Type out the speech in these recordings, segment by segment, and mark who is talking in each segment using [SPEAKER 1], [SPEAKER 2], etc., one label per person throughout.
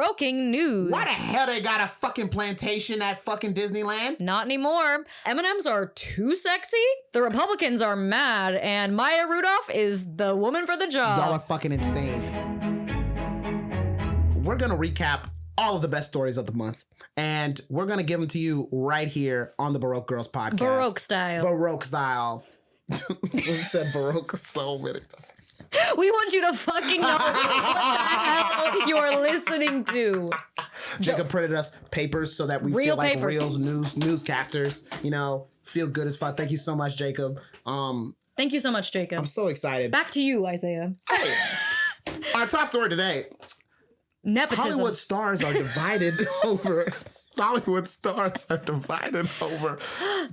[SPEAKER 1] Baroquing news.
[SPEAKER 2] Why the hell they got a fucking plantation at fucking Disneyland?
[SPEAKER 1] Not anymore. M&Ms are too sexy. The Republicans are mad, and Maya Rudolph is the woman for the job.
[SPEAKER 2] Y'all are fucking insane. We're gonna recap all of the best stories of the month, and we're gonna give them to you right here on the Baroque Girls podcast.
[SPEAKER 1] Baroque style.
[SPEAKER 2] Baroque style. We said Baroque so many times.
[SPEAKER 1] We want you to fucking know what the hell you are listening to.
[SPEAKER 2] Jacob printed us papers so that we
[SPEAKER 1] Real
[SPEAKER 2] feel like
[SPEAKER 1] papers.
[SPEAKER 2] real newscasters, feel good as fuck. Thank you so much, Jacob.
[SPEAKER 1] Thank you so much, Jacob.
[SPEAKER 2] I'm so excited.
[SPEAKER 1] Back to you, Isaiah.
[SPEAKER 2] Hey, our top story today.
[SPEAKER 1] Nepotism.
[SPEAKER 2] Hollywood stars are divided over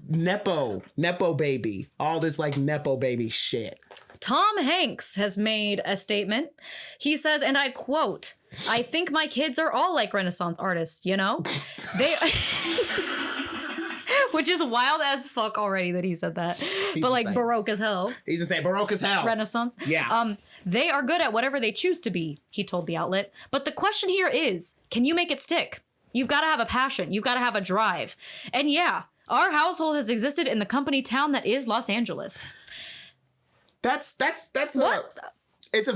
[SPEAKER 2] Nepo baby. All this like Nepo baby shit.
[SPEAKER 1] Tom Hanks has made a statement. He says, and I quote, "I think my kids are all like Renaissance artists, They which is wild as fuck already that he said that. But like
[SPEAKER 2] insane.
[SPEAKER 1] Baroque as hell.
[SPEAKER 2] He's insane. Baroque as hell.
[SPEAKER 1] Renaissance.
[SPEAKER 2] Yeah.
[SPEAKER 1] They are good at whatever they choose to be, he told the outlet. But the question here is, can you make it stick? You've got to have a passion. You've got to have a drive. And yeah, our household has existed in the company town that is Los Angeles.
[SPEAKER 2] That's
[SPEAKER 1] What?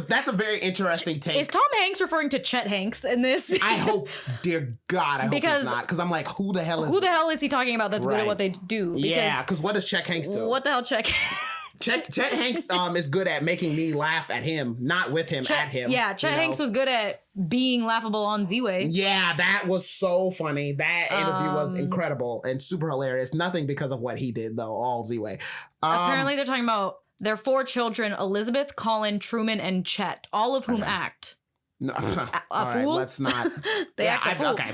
[SPEAKER 2] That's a very interesting take.
[SPEAKER 1] Is Tom Hanks referring to Chet Hanks in this?
[SPEAKER 2] I hope, dear God, I hope
[SPEAKER 1] Because-
[SPEAKER 2] it's not. Because I'm like, who the hell is
[SPEAKER 1] he talking about that's good
[SPEAKER 2] Right.
[SPEAKER 1] at what they do?
[SPEAKER 2] Yeah, because what does Chet Hanks do?
[SPEAKER 1] What the hell, Chet?
[SPEAKER 2] Chet Hanks is good at making me laugh at him, not with him, at him.
[SPEAKER 1] Yeah, Chet Hanks was good at being laughable on Z-Way.
[SPEAKER 2] Yeah, that was so funny. That interview was incredible and super hilarious. Nothing because of what he did, though, all Z-Way.
[SPEAKER 1] Apparently they're talking about their 4 children, Elizabeth, Colin, Truman, and Chet, all of whom act.
[SPEAKER 2] No,
[SPEAKER 1] A
[SPEAKER 2] all right,
[SPEAKER 1] fool?
[SPEAKER 2] let's not.
[SPEAKER 1] They act a fool.
[SPEAKER 2] Okay,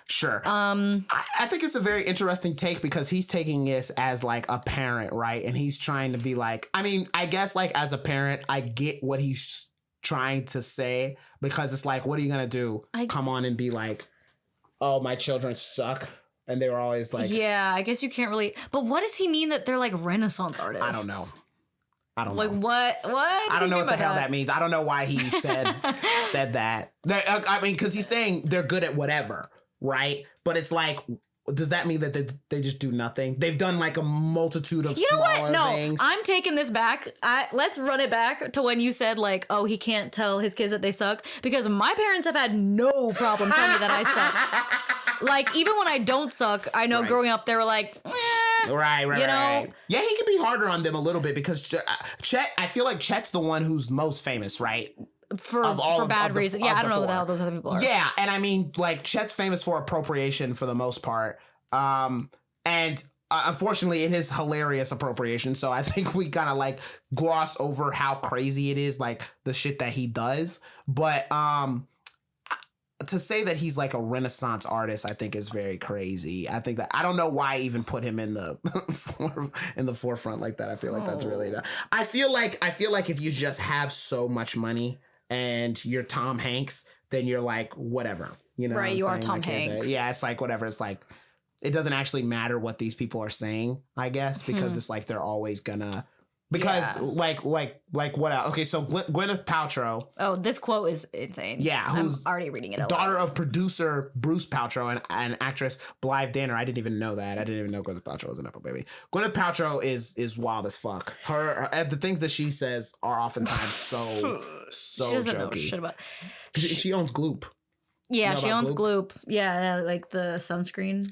[SPEAKER 2] sure. I think it's a very interesting take because he's taking this as like a parent, right? And he's trying to be like, I mean, I guess like as a parent, I get what he's trying to say because it's like, what are you gonna do? Come on and be like, oh, my children suck. And they were always like,
[SPEAKER 1] Yeah, I guess you can't really. But what does he mean that they're like Renaissance artists?
[SPEAKER 2] I don't know.
[SPEAKER 1] Like what? What?
[SPEAKER 2] I don't know what the hell that means. I don't know why he said that. I mean, because he's saying they're good at whatever, right? But it's like, does that mean that they just do nothing? They've done like a multitude of smaller things.
[SPEAKER 1] I'm taking this back. Let's run it back to when you said like, oh, he can't tell his kids that they suck, because my parents have had no problem telling me that I suck. Like even when I don't suck, I know growing up they were like,
[SPEAKER 2] Right.
[SPEAKER 1] you know?
[SPEAKER 2] Right. Yeah, he can be harder on them a little bit because Chet, I feel like Chet's the one who's most famous, right?
[SPEAKER 1] For bad reasons. Yeah, I don't know what the hell those other people are.
[SPEAKER 2] Yeah, and I mean, like, Chet's famous for appropriation for the most part. And unfortunately, it is hilarious appropriation. So I think we kind of like gloss over how crazy it is, like the shit that he does. But to say that he's like a Renaissance artist, I think is very crazy. I think that I don't know why I even put him in the forefront like that. I feel like that's really. I feel like if you just have so much money and you're Tom Hanks, then you're like whatever, you know.
[SPEAKER 1] Right, you are Tom Hanks.
[SPEAKER 2] Yeah, it's like whatever. It's like it doesn't actually matter what these people are saying, I guess, because it's like they're always gonna. Because like what else? Okay, so Gwyneth Paltrow.
[SPEAKER 1] Oh, this quote is insane.
[SPEAKER 2] Yeah, who's
[SPEAKER 1] I'm already reading it out
[SPEAKER 2] daughter
[SPEAKER 1] loud.
[SPEAKER 2] of producer Bruce Paltrow and actress Blythe Danner. I didn't even know that. I didn't even know Gwyneth Paltrow was an Nepo baby. Gwyneth Paltrow is wild as fuck. Her the things that she says are oftentimes so
[SPEAKER 1] She doesn't
[SPEAKER 2] jokey.
[SPEAKER 1] know shit about.
[SPEAKER 2] She owns Gloop.
[SPEAKER 1] Yeah, she owns
[SPEAKER 2] Gloop?
[SPEAKER 1] Gloop. Yeah, like the sunscreen.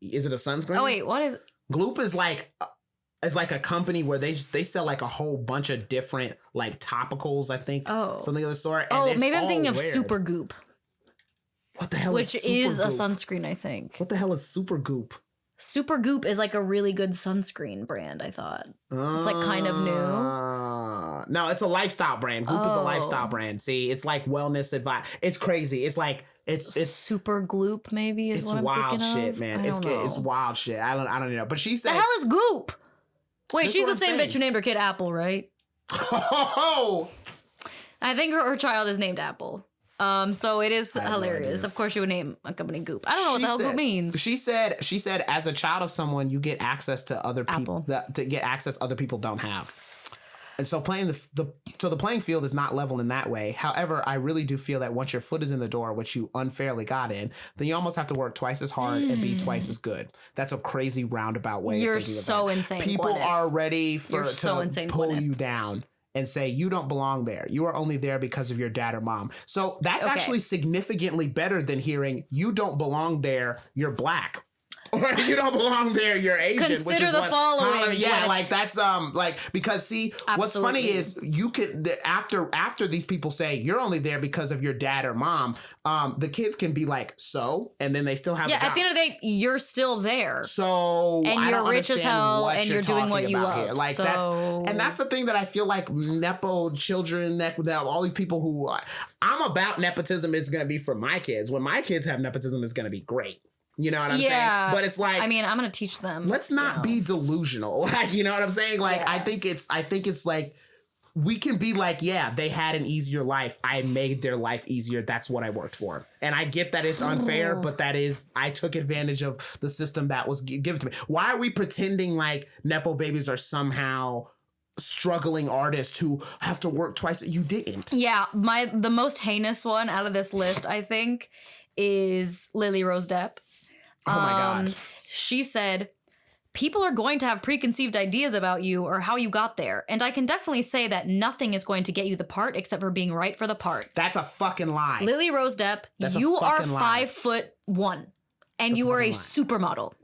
[SPEAKER 2] Is it a sunscreen?
[SPEAKER 1] Oh wait, what is?
[SPEAKER 2] Gloop is like. It's like a company where they sell like a whole bunch of different like topicals, I think.
[SPEAKER 1] Oh.
[SPEAKER 2] Something of the sort.
[SPEAKER 1] Oh,
[SPEAKER 2] And
[SPEAKER 1] maybe I'm
[SPEAKER 2] all
[SPEAKER 1] thinking of
[SPEAKER 2] weird.
[SPEAKER 1] Super Goop,
[SPEAKER 2] What the hell
[SPEAKER 1] which is a
[SPEAKER 2] Supergoop?
[SPEAKER 1] sunscreen, I think.
[SPEAKER 2] What the hell is Super Goop?
[SPEAKER 1] Super Goop is like a really good sunscreen brand, I thought. It's like kind of new.
[SPEAKER 2] No, it's a lifestyle brand. Goop is a lifestyle brand. See, it's like wellness advice. It's crazy. It's like it's
[SPEAKER 1] Super Gloop, maybe is
[SPEAKER 2] it's
[SPEAKER 1] what I'm
[SPEAKER 2] wild
[SPEAKER 1] thinking
[SPEAKER 2] shit,
[SPEAKER 1] of.
[SPEAKER 2] man.
[SPEAKER 1] I don't know.
[SPEAKER 2] It's wild shit. I don't know. But she says
[SPEAKER 1] The hell is Goop? Wait,
[SPEAKER 2] That's
[SPEAKER 1] she's
[SPEAKER 2] what
[SPEAKER 1] the
[SPEAKER 2] I'm
[SPEAKER 1] same
[SPEAKER 2] saying.
[SPEAKER 1] bitch who named her kid Apple, right?
[SPEAKER 2] Oh,
[SPEAKER 1] I think her child is named Apple. So it is
[SPEAKER 2] have no
[SPEAKER 1] hilarious.
[SPEAKER 2] idea.
[SPEAKER 1] Of course, she would name a company Goop. I don't know what the hell Goop means.
[SPEAKER 2] She said as a child of someone, you get access to other people
[SPEAKER 1] Apple.
[SPEAKER 2] to get access other people don't have. And so the playing field is not level in that way. However, I really do feel that once your foot is in the door, which you unfairly got in, then you almost have to work twice as hard and be twice as good. That's a crazy roundabout way of thinking
[SPEAKER 1] so
[SPEAKER 2] about it.
[SPEAKER 1] insane.
[SPEAKER 2] People are ready to pull
[SPEAKER 1] Gwyneth.
[SPEAKER 2] you down and say, you don't belong there. You are only there because of your dad or mom. So that's actually significantly better than hearing, you don't belong there, you're black. Or you don't belong there, you're Asian.
[SPEAKER 1] Consider
[SPEAKER 2] which is
[SPEAKER 1] the following.
[SPEAKER 2] Like that's because see,
[SPEAKER 1] Absolutely.
[SPEAKER 2] What's funny is you could after these people say you're only there because of your dad or mom, the kids can be like, so, and then they still have
[SPEAKER 1] at the end of the day, you're still there.
[SPEAKER 2] So
[SPEAKER 1] and
[SPEAKER 2] I
[SPEAKER 1] you're
[SPEAKER 2] don't
[SPEAKER 1] rich as hell, and you're doing what you love.
[SPEAKER 2] here. Like that's the thing that I feel like nepo children, all these people who I'm about nepotism is going to be for my kids. When my kids have nepotism, is going to be great. You know what I'm saying? But it's like,
[SPEAKER 1] I mean, I'm gonna teach them.
[SPEAKER 2] Let's not be delusional. Like, you know what I'm saying? Like, I think it's like we can be like, yeah, they had an easier life. I made their life easier. That's what I worked for. And I get that it's unfair, but I took advantage of the system that was given to me. Why are we pretending like nepo babies are somehow struggling artists who have to work twice? You didn't.
[SPEAKER 1] Yeah, the most heinous one out of this list, I think, is Lily Rose Depp.
[SPEAKER 2] Oh my God.
[SPEAKER 1] She said, people are going to have preconceived ideas about you or how you got there. And I can definitely say that nothing is going to get you the part except for being right for the part.
[SPEAKER 2] That's a fucking lie.
[SPEAKER 1] Lily Rose Depp, you are 5'1" and you are a supermodel.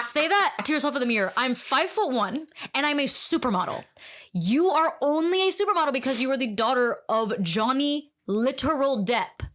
[SPEAKER 1] Say that to yourself in the mirror. I'm 5'1" and I'm a supermodel. You are only a supermodel because you are the daughter of Johnny Literal Depp.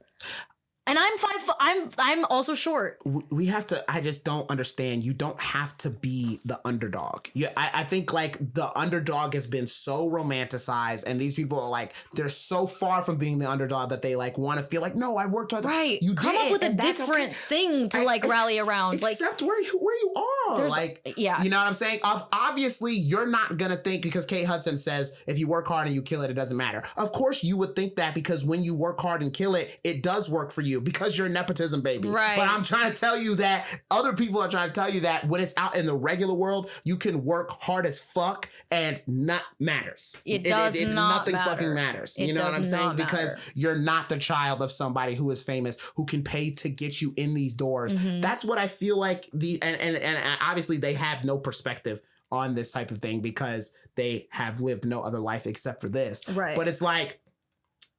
[SPEAKER 1] And I'm also short.
[SPEAKER 2] We have to, I just don't understand. You don't have to be the underdog. I think like the underdog has been so romanticized, and these people are like, they're so far from being the underdog that they like want to feel like, no, I worked hard.
[SPEAKER 1] Right. You come up with a different thing to rally around.
[SPEAKER 2] Except where you are. Like,
[SPEAKER 1] yeah.
[SPEAKER 2] You know what I'm saying? Obviously, you're not going to think, because Kate Hudson says, if you work hard and you kill it, it doesn't matter. Of course you would think that, because when you work hard and kill it, it does work for you. Because you're a nepotism baby.
[SPEAKER 1] Right.
[SPEAKER 2] But I'm trying to tell you that other people are trying to tell you that when it's out in the regular world, you can work hard as fuck and not matters.
[SPEAKER 1] It does not
[SPEAKER 2] nothing
[SPEAKER 1] matter.
[SPEAKER 2] Fucking matters.
[SPEAKER 1] It
[SPEAKER 2] you know what I'm saying?
[SPEAKER 1] matter.
[SPEAKER 2] Because you're not the child of somebody who is famous, who can pay to get you in these doors.
[SPEAKER 1] Mm-hmm.
[SPEAKER 2] That's what I feel like and obviously they have no perspective on this type of thing because they have lived no other life except for this.
[SPEAKER 1] Right.
[SPEAKER 2] But it's like,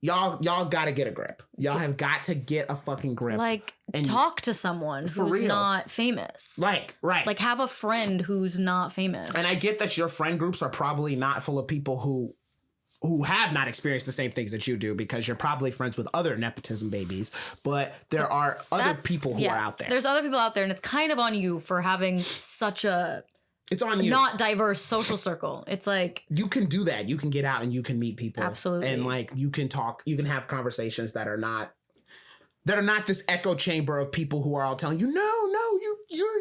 [SPEAKER 2] Y'all gotta get a grip. Y'all have got to get a fucking grip.
[SPEAKER 1] Like,
[SPEAKER 2] and
[SPEAKER 1] talk to someone who's not famous.
[SPEAKER 2] Right.
[SPEAKER 1] Like, have a friend who's not famous.
[SPEAKER 2] And I get that your friend groups are probably not full of people who have not experienced the same things that you do, because you're probably friends with other nepotism babies. But there are other people who are out there.
[SPEAKER 1] There's other people out there, and it's kind of on you for having such a...
[SPEAKER 2] It's on you.
[SPEAKER 1] Not diverse social circle. It's like...
[SPEAKER 2] You can do that. You can get out and you can meet people.
[SPEAKER 1] Absolutely.
[SPEAKER 2] And like you can talk, you can have conversations that are not this echo chamber of people who are all telling you, no,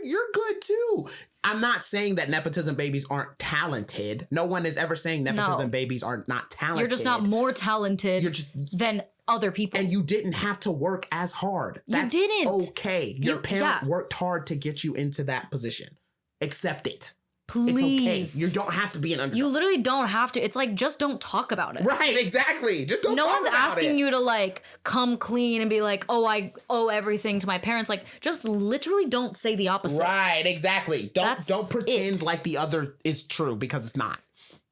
[SPEAKER 2] you're good too. I'm not saying that nepotism babies aren't talented. No one is ever saying nepotism babies are not talented.
[SPEAKER 1] You're just not more talented than other people.
[SPEAKER 2] And you didn't have to work as hard. That's
[SPEAKER 1] you didn't.
[SPEAKER 2] Okay. Your parent worked hard to get you into that position. Accept it.
[SPEAKER 1] Please.
[SPEAKER 2] It's okay. You don't have to be an underdog.
[SPEAKER 1] You literally don't have to. It's like, just don't talk about it.
[SPEAKER 2] Right, exactly. Just don't talk about it.
[SPEAKER 1] No one's asking you to like come clean and be like, oh, I owe everything to my parents. Like, just literally don't say the opposite.
[SPEAKER 2] Right, exactly. Don't pretend like the other is true, because it's not.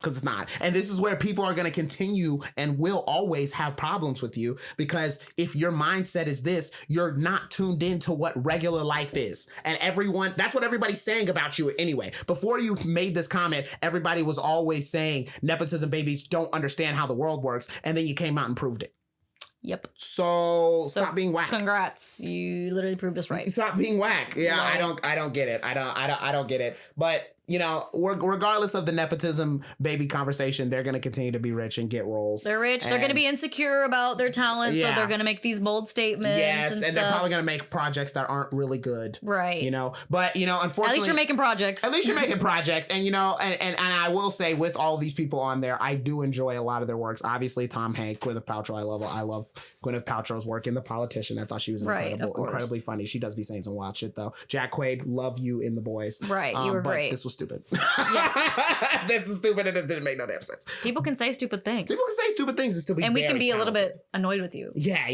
[SPEAKER 2] Because it's not. And this is where people are going to continue and will always have problems with you, because if your mindset is this, you're not tuned into what regular life is. And that's what everybody's saying about you anyway. Before you made this comment, everybody was always saying nepotism babies don't understand how the world works. And then you came out and proved it.
[SPEAKER 1] Yep.
[SPEAKER 2] So stop being whack.
[SPEAKER 1] Congrats. You literally proved us right.
[SPEAKER 2] Stop being whack. Yeah,
[SPEAKER 1] Like,
[SPEAKER 2] I don't get it. I don't get it. But you know, regardless of the nepotism baby conversation, they're going to continue to be rich and get roles.
[SPEAKER 1] They're rich. They're going to be insecure about their talent, so they're going to make these bold statements.
[SPEAKER 2] Yes, and
[SPEAKER 1] they're
[SPEAKER 2] probably going to make projects that aren't really good.
[SPEAKER 1] Right.
[SPEAKER 2] You know, but you know, unfortunately,
[SPEAKER 1] at least you're making projects.
[SPEAKER 2] At least you're making projects, and you know, and I will say, with all these people on there, I do enjoy a lot of their works. Obviously, Tom Hanks, Gwyneth Paltrow. I love Gwyneth Paltrow's work in The Politician. I thought she was incredibly funny. She does be saying some wild shit though. Jack Quaid, love you in The Boys.
[SPEAKER 1] Right, you were
[SPEAKER 2] but
[SPEAKER 1] great.
[SPEAKER 2] This was stupid.
[SPEAKER 1] Yeah.
[SPEAKER 2] This is stupid and it didn't make no damn sense.
[SPEAKER 1] People can say stupid things.
[SPEAKER 2] People can say stupid things and still be
[SPEAKER 1] and we can be
[SPEAKER 2] talented.
[SPEAKER 1] a little bit annoyed with you.
[SPEAKER 2] Yeah.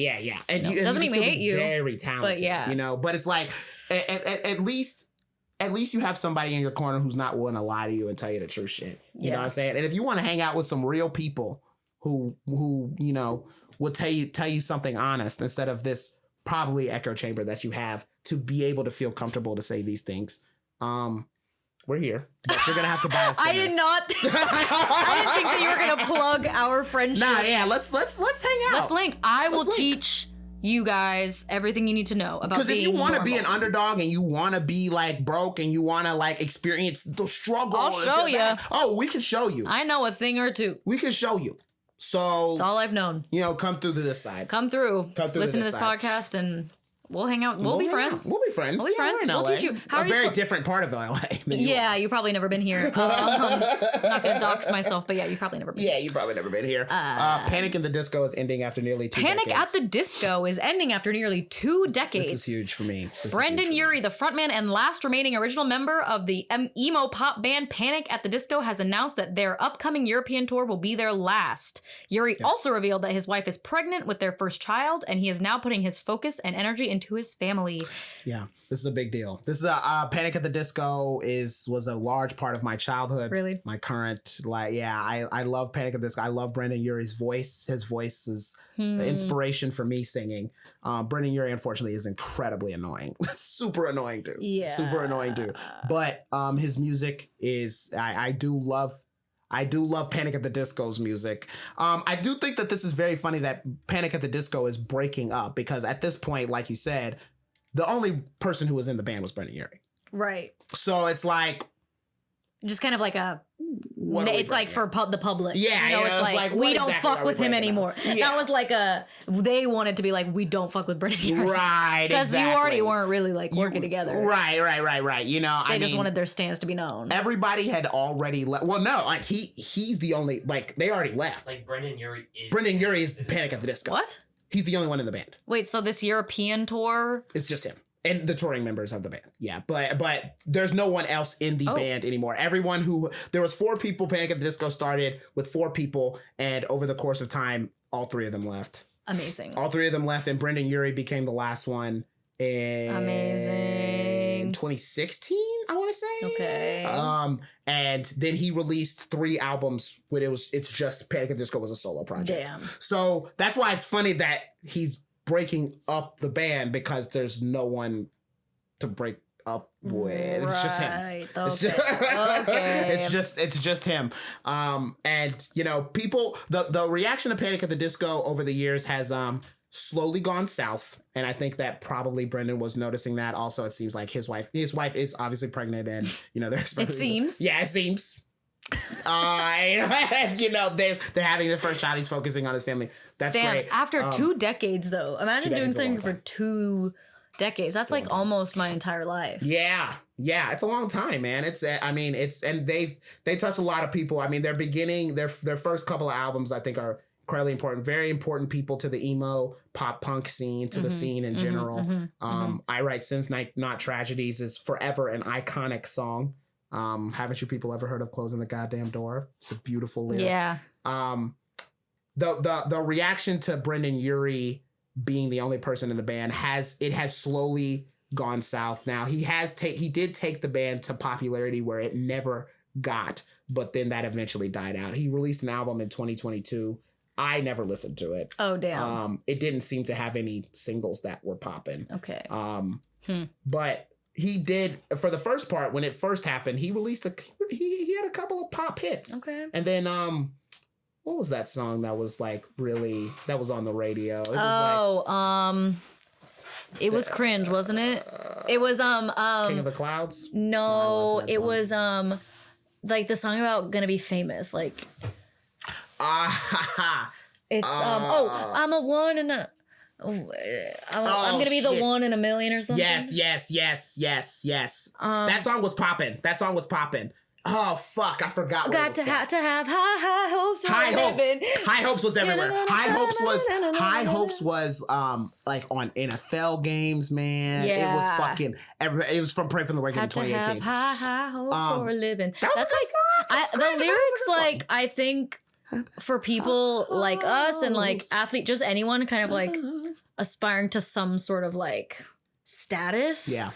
[SPEAKER 2] And
[SPEAKER 1] Doesn't mean we hate you.
[SPEAKER 2] Very talented.
[SPEAKER 1] But yeah.
[SPEAKER 2] You know, but it's like, at least you have somebody in your corner who's not willing to lie to you and tell you the true shit. You know what I'm saying? And if you want to hang out with some real people who you know, will tell you something honest instead of this probably echo chamber that you have to be able to feel comfortable to say these things. We're here, but you're gonna have to buy us dinner.
[SPEAKER 1] I did not. I didn't think that you were gonna plug our friendship.
[SPEAKER 2] Nah, yeah, let's hang out.
[SPEAKER 1] Let's link. I will teach you guys everything you need to know about. Because
[SPEAKER 2] if you want to be an underdog and you want to be like broke and you want to like experience the struggle,
[SPEAKER 1] I'll show you.
[SPEAKER 2] Oh, we can show you.
[SPEAKER 1] I know a thing or two.
[SPEAKER 2] We can show you. So
[SPEAKER 1] that's all I've known.
[SPEAKER 2] You know, come through to this side.
[SPEAKER 1] Come through. Listen to this
[SPEAKER 2] side.
[SPEAKER 1] podcast and we'll hang out. We'll be friends.
[SPEAKER 2] We'll be friends.
[SPEAKER 1] We'll teach you.
[SPEAKER 2] How a very different part of LA.
[SPEAKER 1] You've probably never been here. I'm not going to dox myself, but yeah, you've probably never been.
[SPEAKER 2] Yeah, you've probably never been here. Panic in the Disco is ending after nearly 2 decades.
[SPEAKER 1] Panic at the Disco is ending after nearly 2 decades.
[SPEAKER 2] This is huge for me.
[SPEAKER 1] Brendan Urie, the frontman and last remaining original member of the emo pop band Panic at the Disco, has announced that their upcoming European tour will be their last. Urie also revealed that his wife is pregnant with their first child, and he is now putting his focus and energy into his family.
[SPEAKER 2] Yeah, this is a big deal. This is Panic at the Disco was a large part of my childhood.
[SPEAKER 1] Really?
[SPEAKER 2] My current, I love Panic at the Disco. I love Brendan Urie's voice. His voice is the inspiration for me singing. Brendan Urie, unfortunately, is incredibly annoying. Super annoying dude.
[SPEAKER 1] Yeah.
[SPEAKER 2] Super annoying dude. But his music is, I do love Panic at the Disco's music. I do think that this is very funny that Panic at the Disco is breaking up because at this point, like you said, the only person who was in the band was Brendan Urie.
[SPEAKER 1] Right.
[SPEAKER 2] So it's like...
[SPEAKER 1] just kind of like a... It's like for the public.
[SPEAKER 2] Yeah.
[SPEAKER 1] You know, it's like we don't fuck with him anymore. Yeah. That was like they wanted to be like, we don't fuck with Brendan Urie.
[SPEAKER 2] Right,
[SPEAKER 1] because you already weren't really like working together.
[SPEAKER 2] Right. You know,
[SPEAKER 1] they just wanted their stance to be known.
[SPEAKER 2] Everybody had already left. Well, no, like he's the only, like they already left.
[SPEAKER 3] Like Brendan Urie is
[SPEAKER 2] Panic at the Disco.
[SPEAKER 1] What?
[SPEAKER 2] He's the only one in the band.
[SPEAKER 1] Wait, so this European tour?
[SPEAKER 2] It's just him. And the touring members of the band. Yeah, but there's no one else in the band anymore. There was 4 people Panic at the Disco started with 4 people, and over the course of time, all 3 of them left.
[SPEAKER 1] Amazing.
[SPEAKER 2] All 3 of them left, and Brendan Urie became the last one in 2016, I want to say.
[SPEAKER 1] Okay.
[SPEAKER 2] And then he released 3 albums when it's just Panic at the Disco was a solo project.
[SPEAKER 1] Damn.
[SPEAKER 2] So that's why it's funny that he's breaking up the band because there's no one to break up with. It's just him.
[SPEAKER 1] Okay.
[SPEAKER 2] It's just him. And you know, people, the reaction to Panic at the Disco over the years has slowly gone south, and I think that probably Brendan was noticing that. Also, it seems like his wife is obviously pregnant, and you know, there's
[SPEAKER 1] it seems.
[SPEAKER 2] Yeah, it seems. You know, they're having their first child. He's focusing on his family. That's great.
[SPEAKER 1] After 2 decades, though, imagine doing something for 2 decades. That's like almost my entire life.
[SPEAKER 2] Yeah, it's a long time, man. And they touch a lot of people. I mean, they're beginning their first couple of albums, I think, are incredibly important, very important people to the emo pop punk scene, to the scene in general. I Write Sins Not Tragedies is forever an iconic song. Haven't you people ever heard of Closing the Goddamn Door? It's a beautiful lyric.
[SPEAKER 1] Yeah.
[SPEAKER 2] The reaction to Brendan Urie being the only person in the band has slowly gone south. Now he did take the band to popularity where it never got, but then that eventually died out. He released an album in 2022. I never listened to it.
[SPEAKER 1] Oh damn.
[SPEAKER 2] It didn't seem to have any singles that were popping.
[SPEAKER 1] Okay.
[SPEAKER 2] But he did, for the first part, when it first happened, he released he had a couple of pop hits.
[SPEAKER 1] Okay.
[SPEAKER 2] And then what was that song that was like really, that was on the radio? It was
[SPEAKER 1] it was cringe, wasn't it? It was
[SPEAKER 2] King of the Clouds?
[SPEAKER 1] No, it was like the song about gonna be famous, like it's I'm a one in a I'm gonna be the one in a million or something.
[SPEAKER 2] Yes. That song was popping. Oh fuck! I forgot.
[SPEAKER 1] Got to have high hopes.
[SPEAKER 2] High Hopes. High Hopes was everywhere. High Hopes was like on NFL games, man.
[SPEAKER 1] Yeah.
[SPEAKER 2] It was fucking. It was from Pray from the Wicked in 2018.
[SPEAKER 1] High hopes for a living.
[SPEAKER 2] That was a good song.
[SPEAKER 1] The lyrics, like I think, for people like us and like athlete, just anyone kind of like aspiring to some sort of like status.
[SPEAKER 2] Yeah.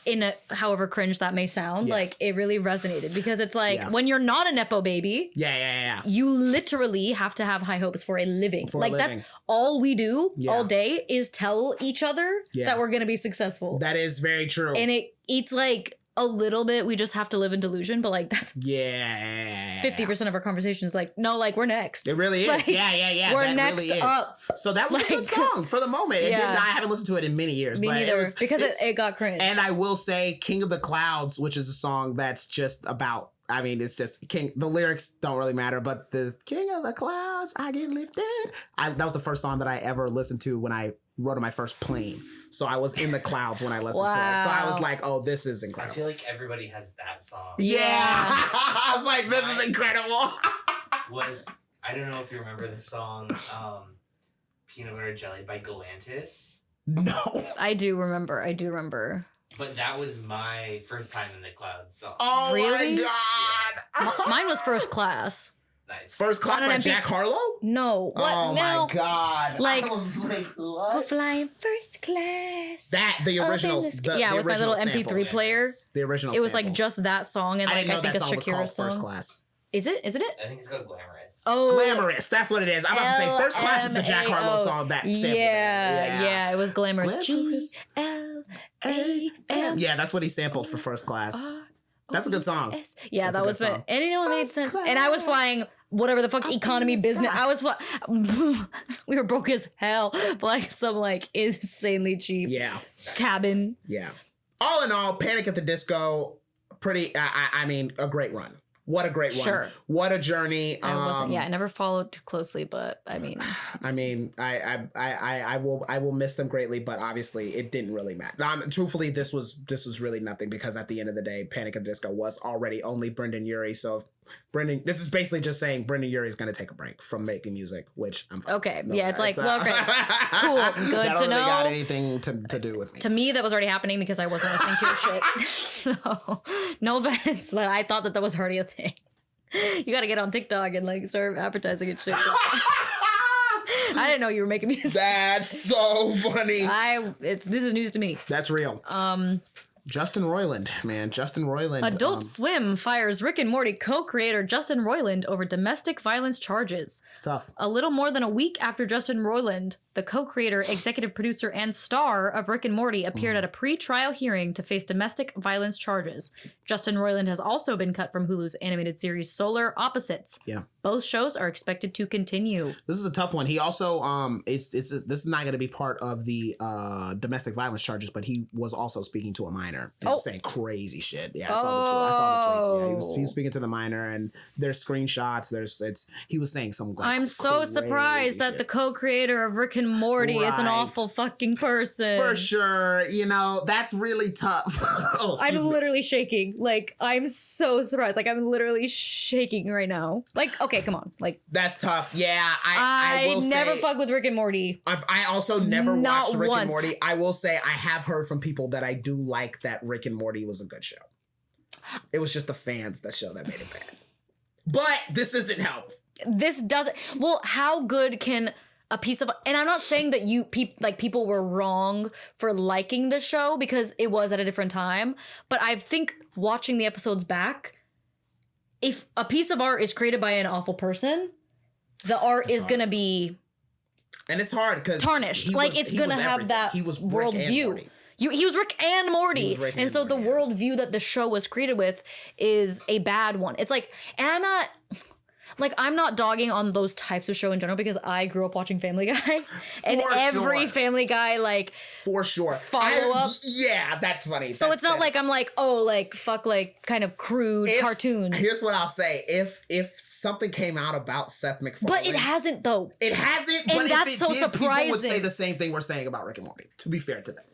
[SPEAKER 1] In a, however cringe that may sound,
[SPEAKER 2] Yeah.
[SPEAKER 1] like it really resonated because it's like when you're not a Nepo baby, you literally have to have high hopes for a living. That's all we do all day is tell each other that we're gonna be successful.
[SPEAKER 2] That is very true.
[SPEAKER 1] And it's like a little bit we just have to live in delusion, but like that's 50% of our conversation is like, no, like we're next.
[SPEAKER 2] It really is.
[SPEAKER 1] Like,
[SPEAKER 2] That
[SPEAKER 1] we're next
[SPEAKER 2] really is.
[SPEAKER 1] up.
[SPEAKER 2] So that was a good song for the moment. It didn't, I haven't listened to it in many years.
[SPEAKER 1] Me
[SPEAKER 2] but
[SPEAKER 1] neither,
[SPEAKER 2] it was,
[SPEAKER 1] because it got cringe.
[SPEAKER 2] And I will say King of the Clouds, which is a song that's just about, I mean, it's just King. The lyrics don't really matter, but the King of the Clouds, I get lifted. That was the first song that I ever listened to when I rode on my first plane. So I was in the clouds when I listened to it. So I was like, oh, this is incredible.
[SPEAKER 3] I feel like everybody has that song.
[SPEAKER 2] Yeah. I was like, this is incredible.
[SPEAKER 3] I don't know if you remember the song Peanut Butter Jelly by Galantis.
[SPEAKER 2] No.
[SPEAKER 1] I do remember.
[SPEAKER 3] But that was my first time in the clouds song.
[SPEAKER 2] Oh
[SPEAKER 1] Really?
[SPEAKER 2] my God.
[SPEAKER 1] Mine was First Class.
[SPEAKER 3] Nice.
[SPEAKER 2] First Class by Jack Harlow?
[SPEAKER 1] No. What?
[SPEAKER 2] Oh
[SPEAKER 1] no.
[SPEAKER 2] my God.
[SPEAKER 1] Like,
[SPEAKER 2] I was like,
[SPEAKER 1] we're
[SPEAKER 2] what?
[SPEAKER 1] flying first class.
[SPEAKER 2] The original.
[SPEAKER 1] With my little MP3
[SPEAKER 2] sample.
[SPEAKER 1] player.
[SPEAKER 2] The original
[SPEAKER 1] It was
[SPEAKER 2] sample.
[SPEAKER 1] like just that song and like I think a Shakira song.
[SPEAKER 2] First Class.
[SPEAKER 1] Is it?
[SPEAKER 3] I think it's called Glamorous.
[SPEAKER 1] Oh,
[SPEAKER 2] Glamorous. That's what it is. I'm about to say First Class is the Jack Harlow song that sample.
[SPEAKER 1] Yeah, it was Glamorous.
[SPEAKER 2] Glamorous.
[SPEAKER 1] G-L-A-M.
[SPEAKER 2] Yeah, that's what he sampled for First Class. That's a good song.
[SPEAKER 1] Yeah,
[SPEAKER 2] That's a
[SPEAKER 1] that was
[SPEAKER 2] good
[SPEAKER 1] it.
[SPEAKER 2] song.
[SPEAKER 1] And you know what made
[SPEAKER 2] First
[SPEAKER 1] sense?
[SPEAKER 2] class.
[SPEAKER 1] And I was flying whatever the fuck economy business. I was we were broke as hell, but like some like insanely cheap cabin.
[SPEAKER 2] Yeah. All in all, Panic at the Disco, I mean, a great run. What a great run.
[SPEAKER 1] Sure.
[SPEAKER 2] What a journey.
[SPEAKER 1] I never followed too closely, but I mean,
[SPEAKER 2] I will miss them greatly, but obviously it didn't really matter. Truthfully, this was really nothing because at the end of the day, Panic at the Disco was already only Brendan Urie. So this is basically just saying Brendan Urie is going to take a break from making music, which I'm fine.
[SPEAKER 1] okay. Yeah, it's like, well, great. Cool. Good
[SPEAKER 2] that
[SPEAKER 1] to
[SPEAKER 2] don't
[SPEAKER 1] know.
[SPEAKER 2] really got anything to do with me.
[SPEAKER 1] To me, that was already happening because I wasn't listening to your shit. So, no offense, but I thought that was already a thing. You got to get on TikTok and like start advertising and shit. I didn't know you were making music.
[SPEAKER 2] That's so funny.
[SPEAKER 1] This is news to me.
[SPEAKER 2] That's real. Justin Roiland, man. Justin Roiland.
[SPEAKER 1] Adult Swim fires Rick and Morty co-creator Justin Roiland over domestic violence charges.
[SPEAKER 2] It's tough.
[SPEAKER 1] A little more than a week after Justin Roiland, the co-creator, executive producer, and star of Rick and Morty, appeared at a pre-trial hearing to face domestic violence charges. Justin Roiland has also been cut from Hulu's animated series Solar Opposites.
[SPEAKER 2] Yeah.
[SPEAKER 1] Both shows are expected to continue.
[SPEAKER 2] This is a tough one. He also this is not going to be part of the domestic violence charges, but he was also speaking to a minor and saying crazy shit. Yeah, I saw the tweets. Yeah, he was speaking to the minor, and there's screenshots. He was saying some. Like,
[SPEAKER 1] I'm so surprised that the co-creator of Rick and Morty is an awful fucking person.
[SPEAKER 2] For sure, that's really tough.
[SPEAKER 1] I'm literally shaking. Like, I'm so surprised. Like, I'm literally shaking right now. Like, okay, come on. Like,
[SPEAKER 2] that's tough. Yeah, I will
[SPEAKER 1] never
[SPEAKER 2] say,
[SPEAKER 1] fuck with Rick and Morty.
[SPEAKER 2] I also never
[SPEAKER 1] Not
[SPEAKER 2] watched Rick
[SPEAKER 1] once.
[SPEAKER 2] and Morty. I will say I have heard from people that I do like that Rick and Morty was a good show. It was just the fans that made it bad. But this isn't help.
[SPEAKER 1] This doesn't. Well, how good can a piece of? And I'm not saying that people were wrong for liking the show because it was at a different time. But I think watching the episodes back, if a piece of art is created by an awful person, the art is gonna be.
[SPEAKER 2] And it's hard because
[SPEAKER 1] tarnished. It's gonna have that worldview. He was Rick and Morty. And so the worldview that the show was created with is a bad one. It's like, and I'm not dogging on those types of show in general because I grew up watching Family Guy. And every Family Guy,
[SPEAKER 2] for sure.
[SPEAKER 1] Follow up.
[SPEAKER 2] Yeah, that's funny.
[SPEAKER 1] So it's not like I'm like, oh, like, fuck, like, kind of crude cartoons.
[SPEAKER 2] Here's what I'll say. If something came out about Seth MacFarlane.
[SPEAKER 1] But it hasn't, though.
[SPEAKER 2] It hasn't,
[SPEAKER 1] and
[SPEAKER 2] but
[SPEAKER 1] that's
[SPEAKER 2] if it
[SPEAKER 1] so
[SPEAKER 2] did,
[SPEAKER 1] surprising.
[SPEAKER 2] people would say the same thing we're saying about Rick and Morty, to be fair to them.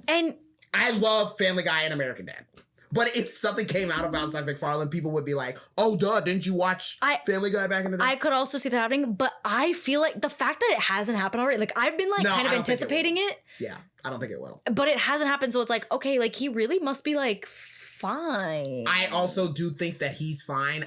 [SPEAKER 1] And
[SPEAKER 2] I love Family Guy and American Dad. But if something came out about Seth MacFarlane, people would be like, "Oh, duh! Didn't you watch Family Guy back in the day?"
[SPEAKER 1] I could also see that happening, but I feel like the fact that it hasn't happened already, like I've been like kind of anticipating it.
[SPEAKER 2] Yeah, I don't think it will.
[SPEAKER 1] But it hasn't happened, so it's like, okay, like he really must be like fine.
[SPEAKER 2] I also do think that he's fine.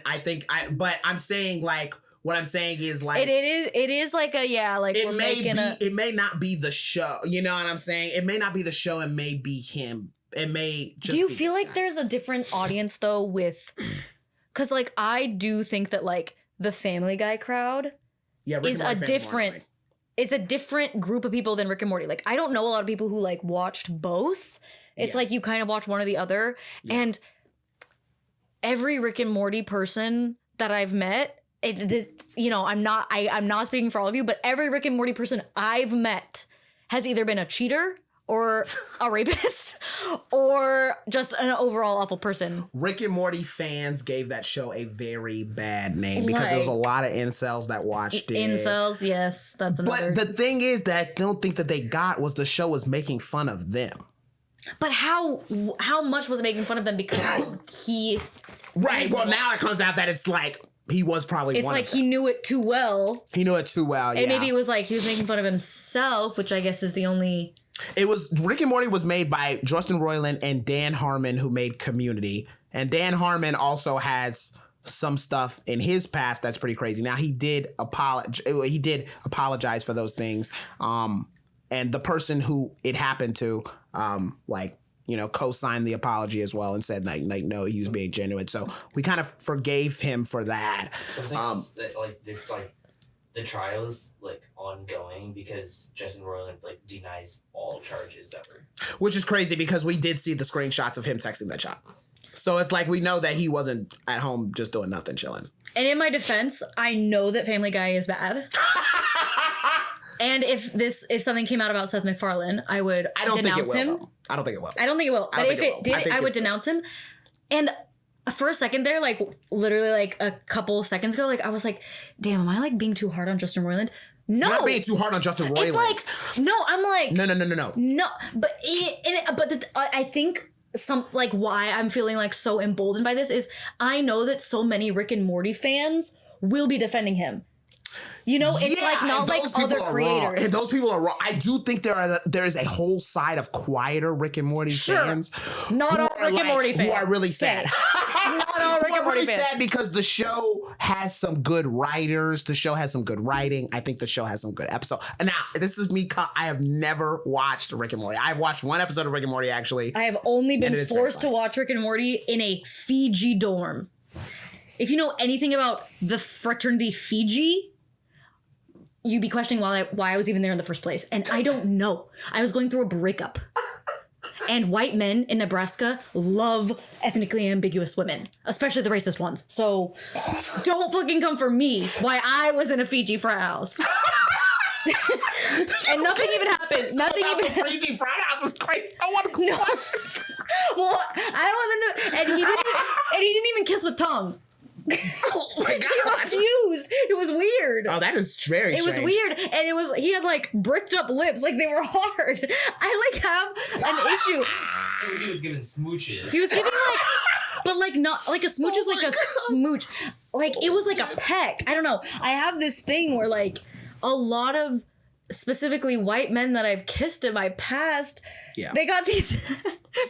[SPEAKER 2] But I'm saying like. What I'm saying is like
[SPEAKER 1] it is like a like
[SPEAKER 2] it may not be the show. You know what I'm saying? It may not be the show. It may be him. It may just.
[SPEAKER 1] Do you feel like there's a different audience though with? Because like I do think that like the Family Guy crowd is a different. It's a different group of people than Rick and Morty. Like I don't know a lot of people who like watched both. It's like you kind of watch one or the other, and every Rick and Morty person that I've met. I'm not speaking for all of you, but every Rick and Morty person I've met has either been a cheater or a rapist or just an overall awful person.
[SPEAKER 2] Rick and Morty fans gave that show a very bad name because there was a lot of incels that watched it.
[SPEAKER 1] Incels, yes, that's another.
[SPEAKER 2] But the thing is that I don't think that they got was the show was making fun of them.
[SPEAKER 1] But how much was it making fun of them because he...
[SPEAKER 2] Right, well now it comes out that it's like... He was probably
[SPEAKER 1] it's
[SPEAKER 2] one
[SPEAKER 1] like
[SPEAKER 2] of them.
[SPEAKER 1] he knew it too well.
[SPEAKER 2] He knew it too well, yeah.
[SPEAKER 1] And maybe it was like he was making fun of himself, which I guess is the only...
[SPEAKER 2] It was... Rick and Morty was made by Justin Roiland and Dan Harmon, who made Community. And Dan Harmon also has some stuff in his past that's pretty crazy. Now, he did apologize for those things. And the person who it happened to, co-signed the apology as well and said like no, he was being genuine. So we kind of forgave him for that.
[SPEAKER 3] Something else that the trial is like ongoing because Justin Roiland denies all charges that were.
[SPEAKER 2] Which is crazy because we did see the screenshots of him texting that shot. So it's like we know that he wasn't at home just doing nothing, chilling. And
[SPEAKER 1] in my defense, I know that Family Guy is bad. And if something came out about Seth MacFarlane, I would denounce him.
[SPEAKER 2] I don't think it will.
[SPEAKER 1] I don't think it will. But if it did, I would denounce him. And for a second there, like literally like a couple seconds ago, like I was like, damn, am I like being too hard on Justin Roiland? No.
[SPEAKER 2] You're not being too hard on Justin Roiland.
[SPEAKER 1] It's like, no, I'm like.
[SPEAKER 2] No.
[SPEAKER 1] No, but I think why I'm feeling like so emboldened by this is I know that so many Rick and Morty fans will be defending him. You know, it's not like other creators.
[SPEAKER 2] And those people are wrong. I do think there is a whole side of quieter Rick and Morty fans.
[SPEAKER 1] Not all Rick and Morty fans.
[SPEAKER 2] Who are really sad.
[SPEAKER 1] Not all Rick and Morty fans.
[SPEAKER 2] Sad because the show has some good writers. The show has some good writing. I think the show has some good episodes. And now, this is me. I have never watched Rick and Morty. I've watched one episode of Rick and Morty, actually.
[SPEAKER 1] I have only been forced to watch Rick and Morty in a Fiji dorm. If you know anything about the fraternity Fiji... you'd be questioning why I was even there in the first place. And I don't know. I was going through a breakup. And white men in Nebraska love ethnically ambiguous women, especially the racist ones. So don't fucking come for me why I was in a Fiji frat house. And nothing even happened. Nothing even happened.
[SPEAKER 2] Fiji frat house is crazy. I want to question.
[SPEAKER 1] Well, I don't want to know. And he didn't even kiss with tongue.
[SPEAKER 2] Oh my god!
[SPEAKER 1] He refused. It was weird.
[SPEAKER 2] Oh, that is very strange.
[SPEAKER 1] It was weird, and he had like bricked up lips, like they were hard. I like have an issue.
[SPEAKER 3] So he was giving smooches.
[SPEAKER 1] He was giving but like not like a smooch is like a smooch. Like it was like a peck. I don't know. I have this thing where like a lot of specifically white men that I've kissed in my past, they got these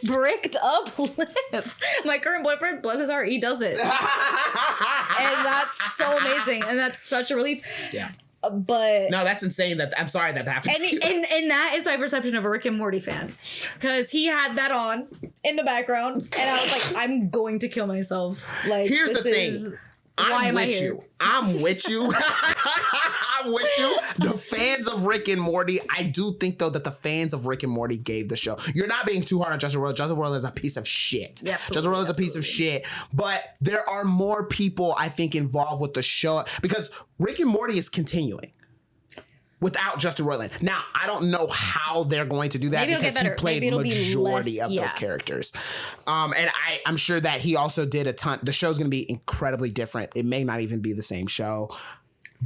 [SPEAKER 1] bricked up lips. My current boyfriend, bless his heart, he does it. And that's so amazing. And that's such a relief.
[SPEAKER 2] Yeah.
[SPEAKER 1] But
[SPEAKER 2] no, that's insane. I'm sorry that happened.
[SPEAKER 1] And that is my perception of a Rick and Morty fan. Because he had that on in the background. And I was like, I'm going to kill myself. Like,
[SPEAKER 2] here's the thing. I'm with you. I'm with you. The fans of Rick and Morty. I do think, though, that the fans of Rick and Morty gave the show. You're not being too hard on Justin Roiland. Justin Roiland is a piece of shit.
[SPEAKER 1] Yeah,
[SPEAKER 2] Justin Roiland is a piece of shit. But there are more people, I think, involved with the show. Because Rick and Morty is continuing without Justin Roiland. Now, I don't know how they're going to do that because he played majority of those characters. And I'm sure that he also did a ton. The show's going to be incredibly different. It may not even be the same show.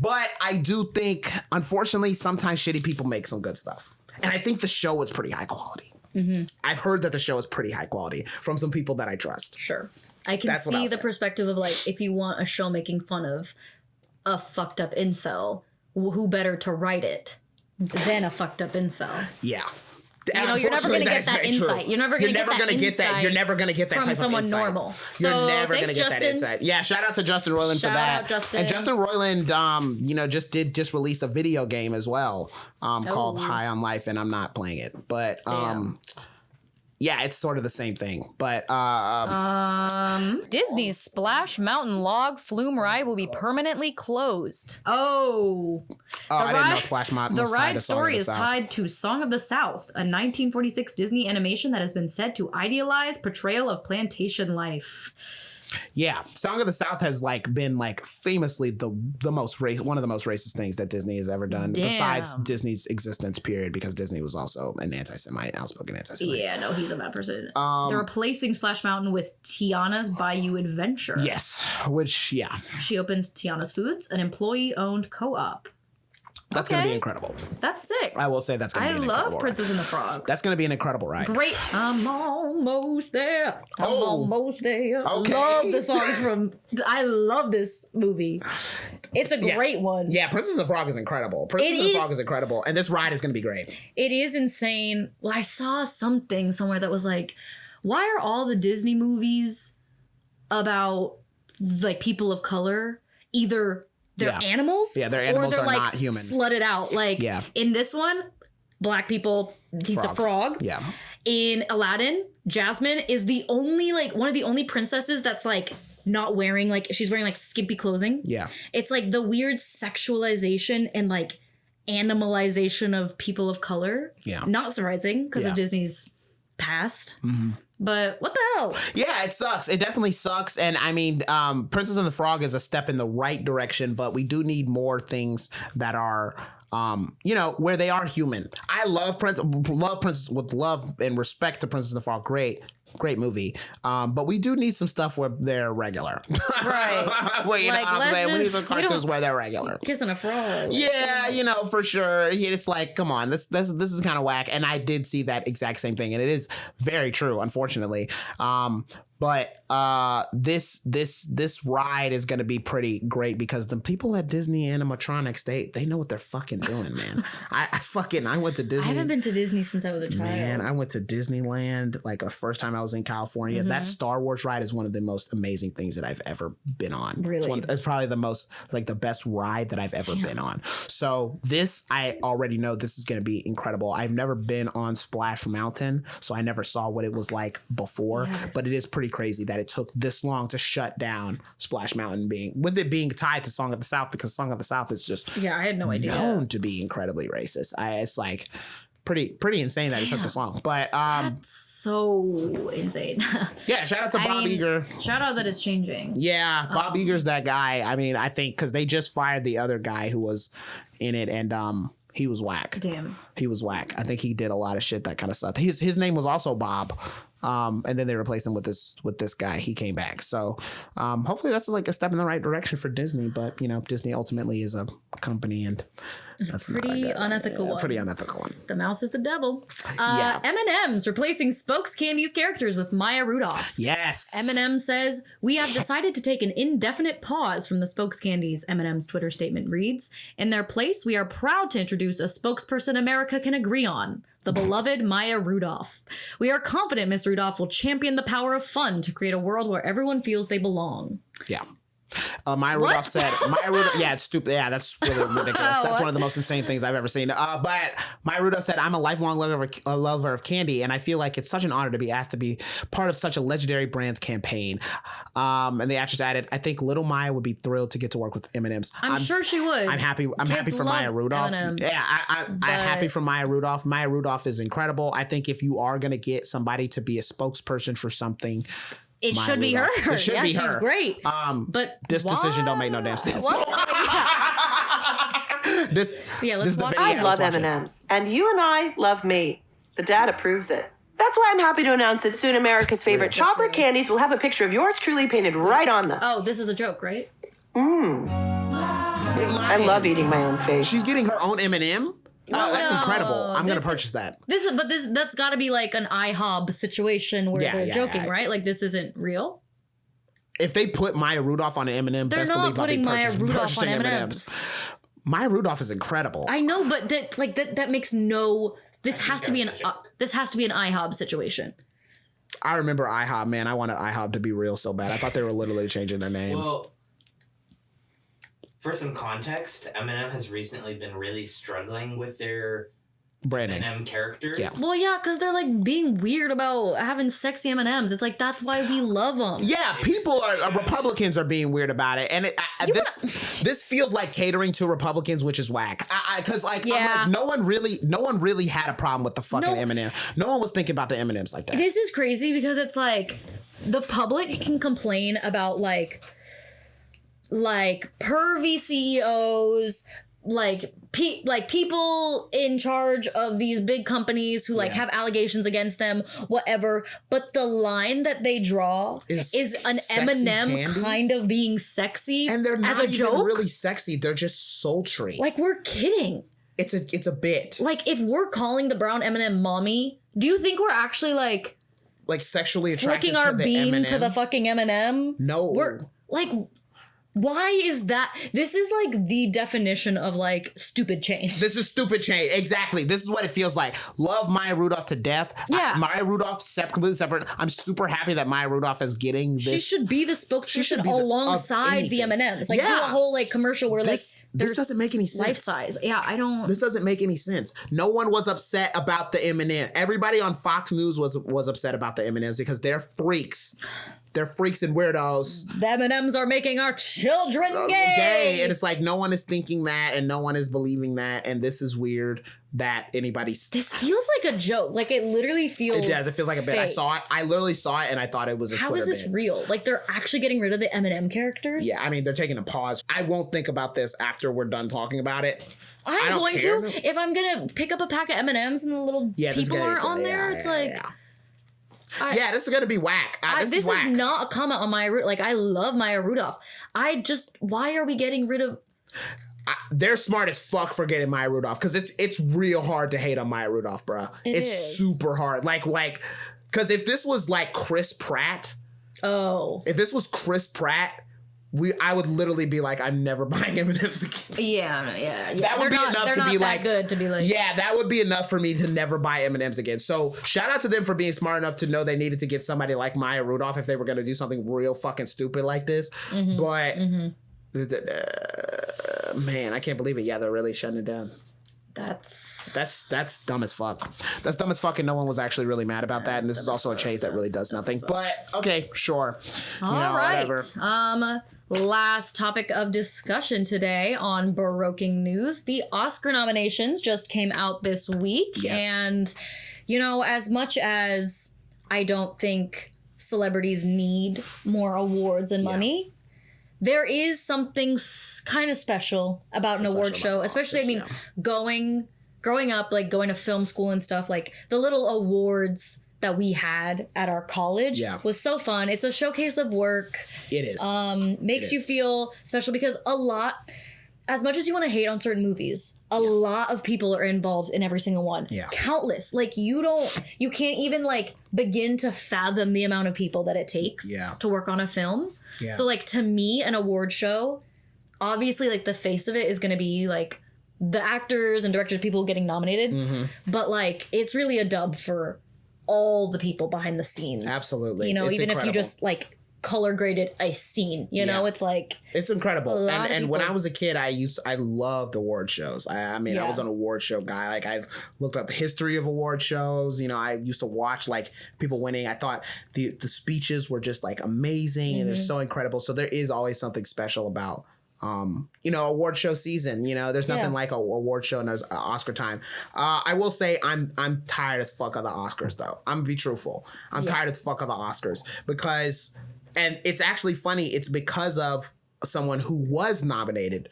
[SPEAKER 2] But I do think, unfortunately, sometimes shitty people make some good stuff. And I think the show was pretty high quality. I've heard that the show is pretty high quality from some people that I trust.
[SPEAKER 1] Sure. I can
[SPEAKER 2] That's what I'll
[SPEAKER 1] see the
[SPEAKER 2] say.
[SPEAKER 1] perspective of like, if you want a show making fun of a fucked up incel, who better to write it than a fucked up incel?
[SPEAKER 2] Yeah.
[SPEAKER 1] You know, you're never going to get that insight. You're never going to get that.
[SPEAKER 2] You're never going to get that
[SPEAKER 1] from
[SPEAKER 2] type
[SPEAKER 1] someone
[SPEAKER 2] of insight.
[SPEAKER 1] normal.
[SPEAKER 2] You're
[SPEAKER 1] So
[SPEAKER 2] never going to
[SPEAKER 1] thanks,
[SPEAKER 2] get that
[SPEAKER 1] Justin.
[SPEAKER 2] insight. Yeah, shout out to Justin Roiland for
[SPEAKER 1] Shout
[SPEAKER 2] that.
[SPEAKER 1] out, Justin.
[SPEAKER 2] And Justin Roiland, you know, just released a video game as well, called High on Life, and I'm not playing it, but
[SPEAKER 1] Damn.
[SPEAKER 2] yeah, it's sort of the same thing. But
[SPEAKER 1] Disney's Splash Mountain Log Flume ride will be permanently closed. Oh.
[SPEAKER 2] I didn't know Splash Mountain
[SPEAKER 1] The
[SPEAKER 2] was tied
[SPEAKER 1] ride
[SPEAKER 2] to Song of
[SPEAKER 1] story
[SPEAKER 2] the
[SPEAKER 1] is
[SPEAKER 2] South.
[SPEAKER 1] tied to Song of the South, a 1946 Disney animation that has been said to idealize portrayal of plantation life.
[SPEAKER 2] Yeah, Song of the South has like been like famously the most one of the most racist things that Disney has ever done, besides Disney's existence period, because Disney was also an anti-Semite, outspoken anti-Semite.
[SPEAKER 1] Yeah, no, he's a bad person. They're replacing Splash Mountain with Tiana's Bayou Adventure.
[SPEAKER 2] Yes, which
[SPEAKER 1] She opens Tiana's Foods, an employee-owned co-op.
[SPEAKER 2] that's gonna be incredible.
[SPEAKER 1] That's sick.
[SPEAKER 2] I will say that's gonna be an incredible
[SPEAKER 1] love Princess
[SPEAKER 2] ride.
[SPEAKER 1] and the Frog.
[SPEAKER 2] That's gonna be an incredible ride.
[SPEAKER 1] Great. I'm almost there. I'm almost there.
[SPEAKER 2] Okay.
[SPEAKER 1] Love the songs from. I love this movie. It's a great one.
[SPEAKER 2] Yeah, Princess and the Frog is incredible. Princess and the Frog is incredible, and this ride is gonna be great.
[SPEAKER 1] It is insane. Well, I saw something somewhere that was like, why are all the Disney movies about like people of color either they're animals,
[SPEAKER 2] their animals
[SPEAKER 1] or they're
[SPEAKER 2] are
[SPEAKER 1] like
[SPEAKER 2] not human.
[SPEAKER 1] slutted out? Like in this one, black people, he's a frog.
[SPEAKER 2] Yeah.
[SPEAKER 1] In Aladdin, Jasmine is the only like one of the only princesses that's like not wearing like she's wearing like skimpy clothing.
[SPEAKER 2] Yeah.
[SPEAKER 1] It's like the weird sexualization and like animalization of people of color.
[SPEAKER 2] Yeah.
[SPEAKER 1] Not surprising because of Disney's past.
[SPEAKER 2] Mm-hmm.
[SPEAKER 1] But what the hell?
[SPEAKER 2] Yeah, it sucks. It definitely sucks. And I mean, Princess and the Frog is a step in the right direction, but we do need more things that are, you know, where they are human. I love Princess with love and respect to Princess and the Frog. Great movie. But we do need some stuff where they're regular.
[SPEAKER 1] Right.
[SPEAKER 2] Well, you know
[SPEAKER 1] Like,
[SPEAKER 2] what I'm saying? We need
[SPEAKER 1] let's
[SPEAKER 2] some
[SPEAKER 1] just- we
[SPEAKER 2] cartoons
[SPEAKER 1] don't-
[SPEAKER 2] where they're regular.
[SPEAKER 1] Kissing a frog.
[SPEAKER 2] Yeah, you know, for sure. It's like, come on, this is kind of whack. And I did see that exact same thing, and it is very true, unfortunately. But this ride is going to be pretty great because the people at Disney Animatronics, they know what they're fucking doing, man. I went to Disney.
[SPEAKER 1] I haven't been to Disney since I was a child.
[SPEAKER 2] Man, I went to Disneyland like the first time I was in California. That Star Wars ride is one of the most amazing things that I've ever been on.
[SPEAKER 1] Really?
[SPEAKER 2] It's probably the most, like the best ride that I've ever been on. So this, I already know this is going to be incredible. I've never been on Splash Mountain, so I never saw what it was like before, but it is pretty crazy that it took this long to shut down Splash Mountain with it being tied to Song of the South, because Song of the South is just
[SPEAKER 1] I had no idea.
[SPEAKER 2] known to be incredibly racist. It's like pretty insane that it took this long. But
[SPEAKER 1] That's so insane.
[SPEAKER 2] yeah, shout out to Bob Iger.
[SPEAKER 1] Shout out that it's changing.
[SPEAKER 2] Yeah, Bob Iger's that guy. I mean, I think because they just fired the other guy who was in it, and he was whack.
[SPEAKER 1] Damn.
[SPEAKER 2] He was whack. I think he did a lot of shit that kind of sucked. His name was also Bob. And then they replaced him with this guy. He came back. So hopefully that's like a step in the right direction for Disney. But you know, Disney ultimately is a company, and that's
[SPEAKER 1] Pretty unethical one.
[SPEAKER 2] Pretty unethical one.
[SPEAKER 1] The mouse is the devil. M&M's replacing Spokes Candy's characters with Maya Rudolph.
[SPEAKER 2] Yes.
[SPEAKER 1] M&M says, "We have decided to take an indefinite pause from the Spokes Candies," M&M's Twitter statement reads. "In their place, we are proud to introduce a spokesperson America can agree on, the beloved Maya Rudolph. We are confident Miss Rudolph will champion the power of fun to create a world where everyone feels they belong."
[SPEAKER 2] Yeah. Maya Rudolph said, yeah, it's stupid. Yeah, that's really ridiculous. That's one of the most insane things I've ever seen. But Maya Rudolph said, "I'm a lifelong lover of candy, and I feel like it's such an honor to be asked to be part of such a legendary brand's campaign." And the actress added, "I think little Maya would be thrilled to get to work with M&M's.
[SPEAKER 1] I'm sure she would.
[SPEAKER 2] I'm happy for
[SPEAKER 1] love
[SPEAKER 2] Maya Rudolph.
[SPEAKER 1] M&Ms,
[SPEAKER 2] Yeah, I'm happy for Maya Rudolph. Maya Rudolph is incredible. I think if you are going to get somebody to be a spokesperson for something,
[SPEAKER 1] It
[SPEAKER 2] Maya
[SPEAKER 1] should be her.
[SPEAKER 2] Rudolph. It should be her.
[SPEAKER 1] She's great.
[SPEAKER 2] But this decision don't make no damn sense.
[SPEAKER 1] What? Let's watch it.
[SPEAKER 4] I love M&Ms, and you and I love me. The data proves it. That's why I'm happy to announce that soon America's favorite chocolate candies will have a picture of yours truly painted right on them.
[SPEAKER 1] Oh, this is a joke, right?
[SPEAKER 4] I love eating my own face.
[SPEAKER 2] She's getting her own M&M? Oh, that's incredible. I'm going to
[SPEAKER 1] This-
[SPEAKER 2] purchase that.
[SPEAKER 1] That's got to be like an IHOB situation where
[SPEAKER 2] Yeah,
[SPEAKER 1] they're
[SPEAKER 2] yeah,
[SPEAKER 1] joking,
[SPEAKER 2] yeah.
[SPEAKER 1] right? Like this isn't real.
[SPEAKER 2] If they put Maya Rudolph on an M&M,
[SPEAKER 1] They're
[SPEAKER 2] best
[SPEAKER 1] not
[SPEAKER 2] believe I'll be
[SPEAKER 1] putting Maya Rudolph
[SPEAKER 2] purchasing
[SPEAKER 1] on
[SPEAKER 2] M&Ms. Maya Rudolph is incredible.
[SPEAKER 1] I know, but that makes no. This has to be an IHOB situation.
[SPEAKER 2] I remember IHOB, man. I wanted IHOB to be real so bad. I thought they were literally changing their name.
[SPEAKER 3] Well, for some context, M&M has recently been really struggling with their
[SPEAKER 2] Branding.
[SPEAKER 3] M&M characters.
[SPEAKER 2] Yeah.
[SPEAKER 1] Well, yeah, because they're like being weird about having sexy M&Ms. It's like that's why we love them.
[SPEAKER 2] Yeah, people Republicans are being weird about it, and this feels like catering to Republicans, which is whack. Because I'm like, no one really had a problem with the fucking M&M. No one was thinking about the M&Ms like that.
[SPEAKER 1] This is crazy because it's like the public can complain about like pervy CEOs, like people in charge of these big companies who like have allegations against them, whatever. But the line that they draw is an
[SPEAKER 2] sexy
[SPEAKER 1] M&M
[SPEAKER 2] candies?
[SPEAKER 1] kind of being sexy,
[SPEAKER 2] And they're not
[SPEAKER 1] as a
[SPEAKER 2] even
[SPEAKER 1] joke.
[SPEAKER 2] really sexy. They're just sultry.
[SPEAKER 1] Like we're kidding.
[SPEAKER 2] It's a bit.
[SPEAKER 1] Like if we're calling the brown M&M mommy, do you think we're actually like
[SPEAKER 2] Sexually attracted
[SPEAKER 1] flicking
[SPEAKER 2] to
[SPEAKER 1] our
[SPEAKER 2] the
[SPEAKER 1] beam
[SPEAKER 2] M&M?
[SPEAKER 1] to the fucking M&M?
[SPEAKER 2] No.
[SPEAKER 1] We're like, why is that? This is like the definition of like stupid change.
[SPEAKER 2] This is stupid change. Exactly. This is what it feels like. Love Maya Rudolph to death.
[SPEAKER 1] Yeah.
[SPEAKER 2] Maya Rudolph completely separate. I'm super happy that Maya Rudolph is getting this.
[SPEAKER 1] She should be the spokesperson alongside the M&Ms. Like do a whole like commercial where
[SPEAKER 2] this doesn't make any sense.
[SPEAKER 1] life size. Yeah, I don't.
[SPEAKER 2] This doesn't make any sense. No one was upset about the M&M. Everybody on Fox News was upset about the M&Ms because they're freaks. They're freaks and weirdos.
[SPEAKER 1] The M&Ms are making our children gay.
[SPEAKER 2] And it's like no one is thinking that and no one is believing that. And this is weird that anybody's...
[SPEAKER 1] This feels like a joke. Like it literally feels
[SPEAKER 2] It does. It feels like a bit. I
[SPEAKER 1] fake.
[SPEAKER 2] saw it. I literally saw it and I thought it was a
[SPEAKER 1] How
[SPEAKER 2] Twitter
[SPEAKER 1] is this
[SPEAKER 2] bit.
[SPEAKER 1] real? Like they're actually getting rid of the M&M characters?
[SPEAKER 2] Yeah, I mean, they're taking a pause. I won't think about this after we're done talking about it. I
[SPEAKER 1] I'm
[SPEAKER 2] don't
[SPEAKER 1] going
[SPEAKER 2] care.
[SPEAKER 1] to. If I'm going to pick up a pack of M&Ms and the little people aren't on there, it's like...
[SPEAKER 2] Yeah, this is going to be whack. This is whack.
[SPEAKER 1] Is not a comment on Maya Rudolph. Like, I love Maya Rudolph. Why are we getting rid of...
[SPEAKER 2] They're smart as fuck for getting Maya Rudolph because it's real hard to hate on Maya Rudolph, bro. It's super hard. Like, because if this was like Chris Pratt...
[SPEAKER 1] Oh.
[SPEAKER 2] If this was Chris Pratt... I would literally be like, I'm never buying M&Ms again.
[SPEAKER 1] Yeah.
[SPEAKER 2] That would be enough to be like,
[SPEAKER 1] good to be like,
[SPEAKER 2] yeah, that would be enough for me to never buy M&Ms again. So shout out to them for being smart enough to know they needed to get somebody like Maya Rudolph if they were going to do something real fucking stupid like this.
[SPEAKER 1] Mm-hmm.
[SPEAKER 2] But man, I can't believe it. Yeah, they're really shutting it down. That's dumb as fuck. That's dumb as fuck, and no one was actually really mad about that. And this is also a change that really does nothing. But okay, sure.
[SPEAKER 1] All right.
[SPEAKER 2] Whatever.
[SPEAKER 1] Last topic of discussion today on Baroquing News. The Oscar nominations just came out this week.
[SPEAKER 2] Yes.
[SPEAKER 1] And, as much as I don't think celebrities need more awards and money, there is something kind of special about an award show, especially,
[SPEAKER 2] Oscars,
[SPEAKER 1] growing up, like going to film school and stuff, like the little awards that we had at our college was so fun. It's a showcase of work.
[SPEAKER 2] It is.
[SPEAKER 1] Makes you feel special because as much as you want to hate on certain movies, a lot of people are involved in every single one.
[SPEAKER 2] Yeah.
[SPEAKER 1] Countless. Like you can't even like begin to fathom the amount of people that it takes to work on a film. Yeah. So like to me, an award show, obviously like the face of it is going to be like the actors and directors, people getting nominated. Mm-hmm. But like it's really a dub for all the people behind the scenes.
[SPEAKER 2] Absolutely.
[SPEAKER 1] It's even
[SPEAKER 2] incredible.
[SPEAKER 1] if you just like color graded a scene, it's like
[SPEAKER 2] it's incredible. And when I
[SPEAKER 1] people.
[SPEAKER 2] was a kid, I loved award shows. I was an award show guy. Like I looked up the history of award shows. I used to watch like people winning. I thought the speeches were just like amazing and they're so incredible. So there is always something special about award show season. There's nothing like a award show and there's Oscar time. I will say I'm tired as fuck of the Oscars though. I'm gonna be truthful. I'm tired as fuck of the Oscars because, and it's actually funny. It's because of someone who was nominated.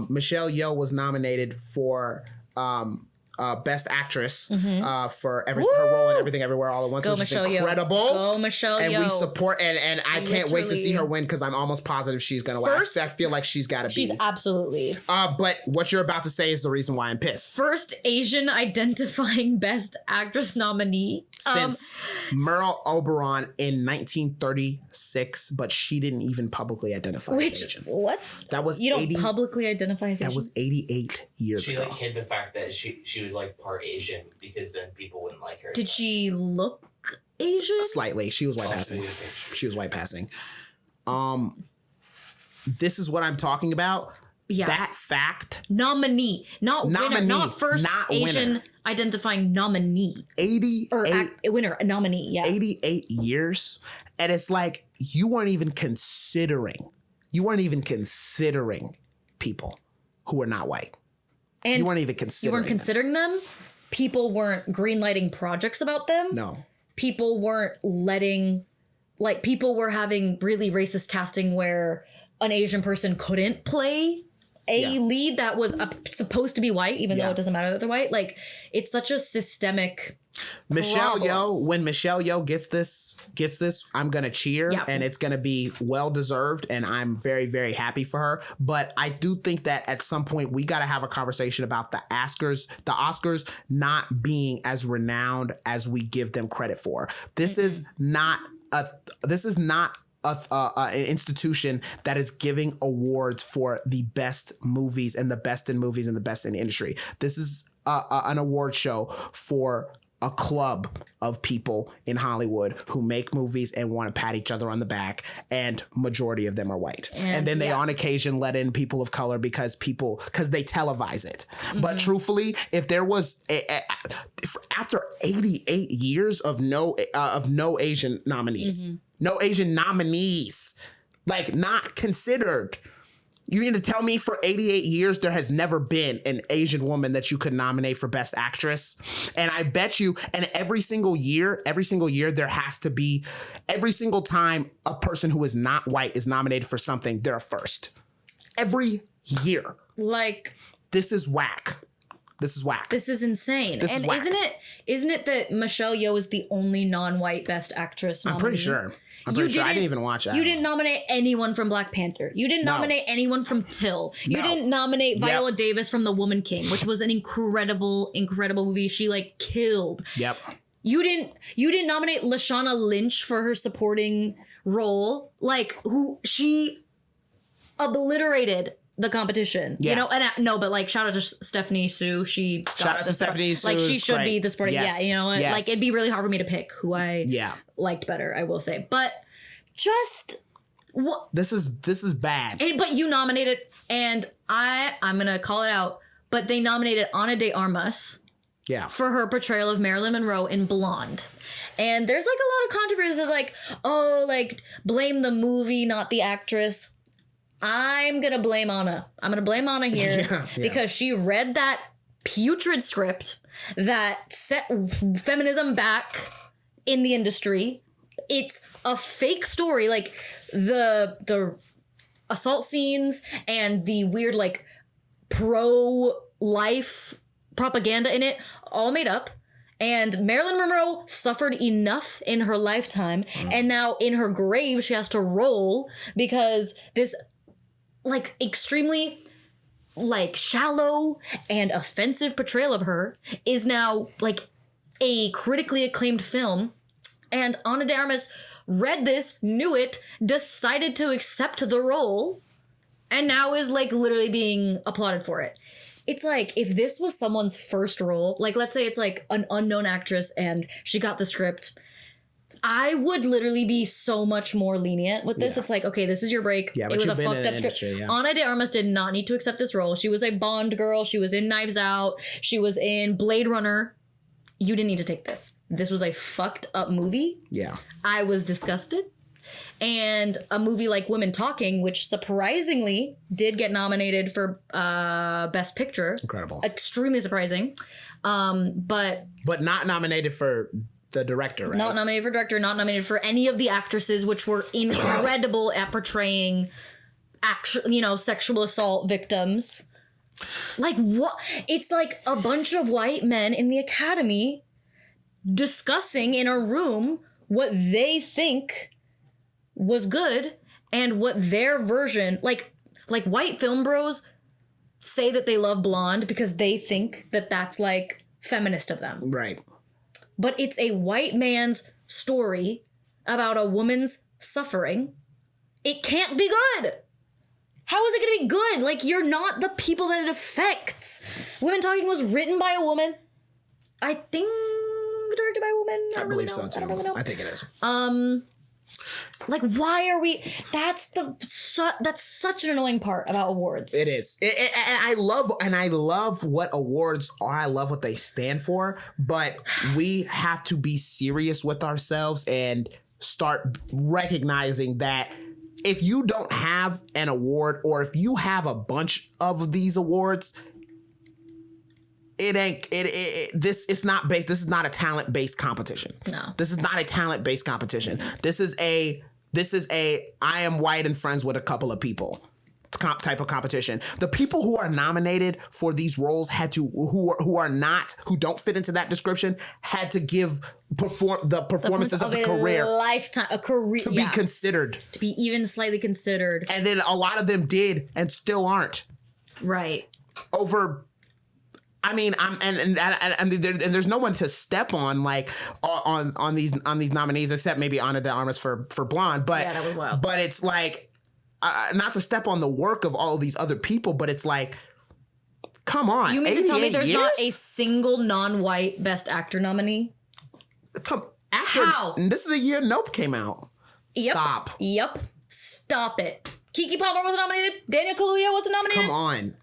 [SPEAKER 2] Michelle Yeoh was nominated for Best Actress for her role in Everything Everywhere All at Once, which is incredible.
[SPEAKER 1] Go Michelle
[SPEAKER 2] and
[SPEAKER 1] Yeoh.
[SPEAKER 2] we support and I can't wait to see her win because I'm almost positive she's gonna win. I feel like she's got to be.
[SPEAKER 1] She's absolutely.
[SPEAKER 2] But what you're about to say is the reason why I'm pissed.
[SPEAKER 1] First Asian identifying Best Actress nominee
[SPEAKER 2] since Merle Oberon in 1936, but she didn't even publicly identify as Asian.
[SPEAKER 1] What?
[SPEAKER 2] That was
[SPEAKER 1] you don't publicly identify as Asian?
[SPEAKER 2] That was 88 years ago.
[SPEAKER 3] She like hid the fact that she was like part Asian because then people wouldn't like her.
[SPEAKER 1] Did she look Asian?
[SPEAKER 2] Slightly. She was white passing. She was white passing. This is what I'm talking about.
[SPEAKER 1] Yeah.
[SPEAKER 2] That fact.
[SPEAKER 1] Nominee. Not winner. Not first Asian
[SPEAKER 2] winner.
[SPEAKER 1] Identifying nominee.
[SPEAKER 2] 88.
[SPEAKER 1] Winner. Nominee. Yeah.
[SPEAKER 2] 88 years. And it's like you weren't even considering people who were not white.
[SPEAKER 1] And
[SPEAKER 2] you weren't even considering.
[SPEAKER 1] You weren't considering them. People weren't greenlighting projects about them.
[SPEAKER 2] No. People
[SPEAKER 1] weren't people were having really racist casting where an Asian person couldn't play a lead that was supposed to be white, even though it doesn't matter that they're white. Like, it's such a systemic
[SPEAKER 2] Michelle Yeoh, when Michelle Yeoh gets this, I'm gonna cheer and it's gonna be well deserved, and I'm very, very happy for her. But I do think that at some point we gotta have a conversation about the Oscars not being as renowned as we give them credit for. This is not an institution that is giving awards for the best movies and the best in movies and the best in the industry. This is an award show for a club of people in Hollywood who make movies and want to pat each other on the back, and majority of them are white. And then they on occasion let in people of color because they televise it. But truthfully, if there was after 88 years of no Asian nominees, no Asian nominees, like not considered. You need to tell me for 88 years there has never been an Asian woman that you could nominate for Best Actress. And I bet you, and every single year there has to be, every single time a person who is not white is nominated for something, they're a first. Every year.
[SPEAKER 1] Like,
[SPEAKER 2] this is whack. This is whack.
[SPEAKER 1] This is insane.
[SPEAKER 2] This is whack.
[SPEAKER 1] Isn't it that Michelle Yeoh is the only non-white Best Actress nominee?
[SPEAKER 2] I'm pretty sure. I didn't even watch that.
[SPEAKER 1] You didn't nominate anyone from Black Panther. You didn't nominate anyone from Till. You didn't nominate Viola Davis from The Woman King, which was an incredible, incredible movie. She like killed.
[SPEAKER 2] Yep.
[SPEAKER 1] You didn't nominate Lashana Lynch for her supporting role. Like, who she obliterated the competition, you know, and but like shout out to Stephanie Sue. Shout out to Stephanie Sue. Like, she should be the supporting. Yes. Yeah, you know, like it'd be really hard for me to pick who I liked better. I will say, but just what
[SPEAKER 2] this is bad.
[SPEAKER 1] But you nominated, and I'm gonna call it out. But they nominated Ana de Armas.
[SPEAKER 2] Yeah.
[SPEAKER 1] For her portrayal of Marilyn Monroe in Blonde. And there's like a lot of controversy of like, oh, like blame the movie, not the actress. I'm going to blame Anna. I'm going to blame Anna here because she read that putrid script that set feminism back in the industry. It's a fake story. Like the assault scenes and the weird like pro-life propaganda in it, all made up. And Marilyn Monroe suffered enough in her lifetime, and now in her grave she has to roll because this like extremely like shallow and offensive portrayal of her is now like a critically acclaimed film. And Ana de Armas read this, knew it, decided to accept the role, and now is like literally being applauded for it. It's like, if this was someone's first role, like let's say it's like an unknown actress and she got the script, I would literally be so much more lenient with this. Yeah. It's like, okay, this is your break. Yeah, it was a fucked up script. Yeah. Ana de Armas did not need to accept this role. She was a Bond girl. She was in Knives Out. She was in Blade Runner. You didn't need to take this. This was a fucked up movie. Yeah. I was disgusted. And a movie like Women Talking, which surprisingly did get nominated for Best Picture. Incredible. Extremely surprising. But not nominated for the director, right? Not nominated for director, not nominated for any of the actresses, which were incredible at portraying sexual assault victims. Like, what? It's like a bunch of white men in the Academy discussing in a room what they think was good and what their version, like white film bros say that they love Blonde because they think that that's like feminist of them.
[SPEAKER 2] Right.
[SPEAKER 1] But it's a white man's story about a woman's suffering. It can't be good. How is it going to be good? Like, you're not the people that it affects. Women Talking was written by a woman. I think directed by a woman.
[SPEAKER 2] I believe so too.
[SPEAKER 1] I don't really know.
[SPEAKER 2] I think it is.
[SPEAKER 1] Like, why are we? That's such an annoying part about awards.
[SPEAKER 2] It is. And I love what awards are. I love what they stand for. But we have to be serious with ourselves and start recognizing that if you don't have an award, or if you have a bunch of these awards, this is not a talent-based competition.
[SPEAKER 1] No.
[SPEAKER 2] This is not a talent-based competition. This is a I am white and friends with a couple of people type of competition. The people who are nominated for these roles who don't fit into that description had to give the performances of the career,
[SPEAKER 1] a career
[SPEAKER 2] to be considered,
[SPEAKER 1] to be even slightly considered.
[SPEAKER 2] And then a lot of them did and still aren't.
[SPEAKER 1] Right.
[SPEAKER 2] Over. I mean, there's no one to step on like on these nominees except maybe Ana de Armas for Blonde, but
[SPEAKER 1] that was wild.
[SPEAKER 2] But it's like not to step on the work of all these other people, but it's like, come on,
[SPEAKER 1] you mean to tell me there's
[SPEAKER 2] years?
[SPEAKER 1] not a single non-white Best Actor nominee?
[SPEAKER 2] How? This is a year Nope came out.
[SPEAKER 1] Yep. Stop it. Keke Palmer wasn't nominated. Daniel Kaluuya wasn't nominated.
[SPEAKER 2] Come on.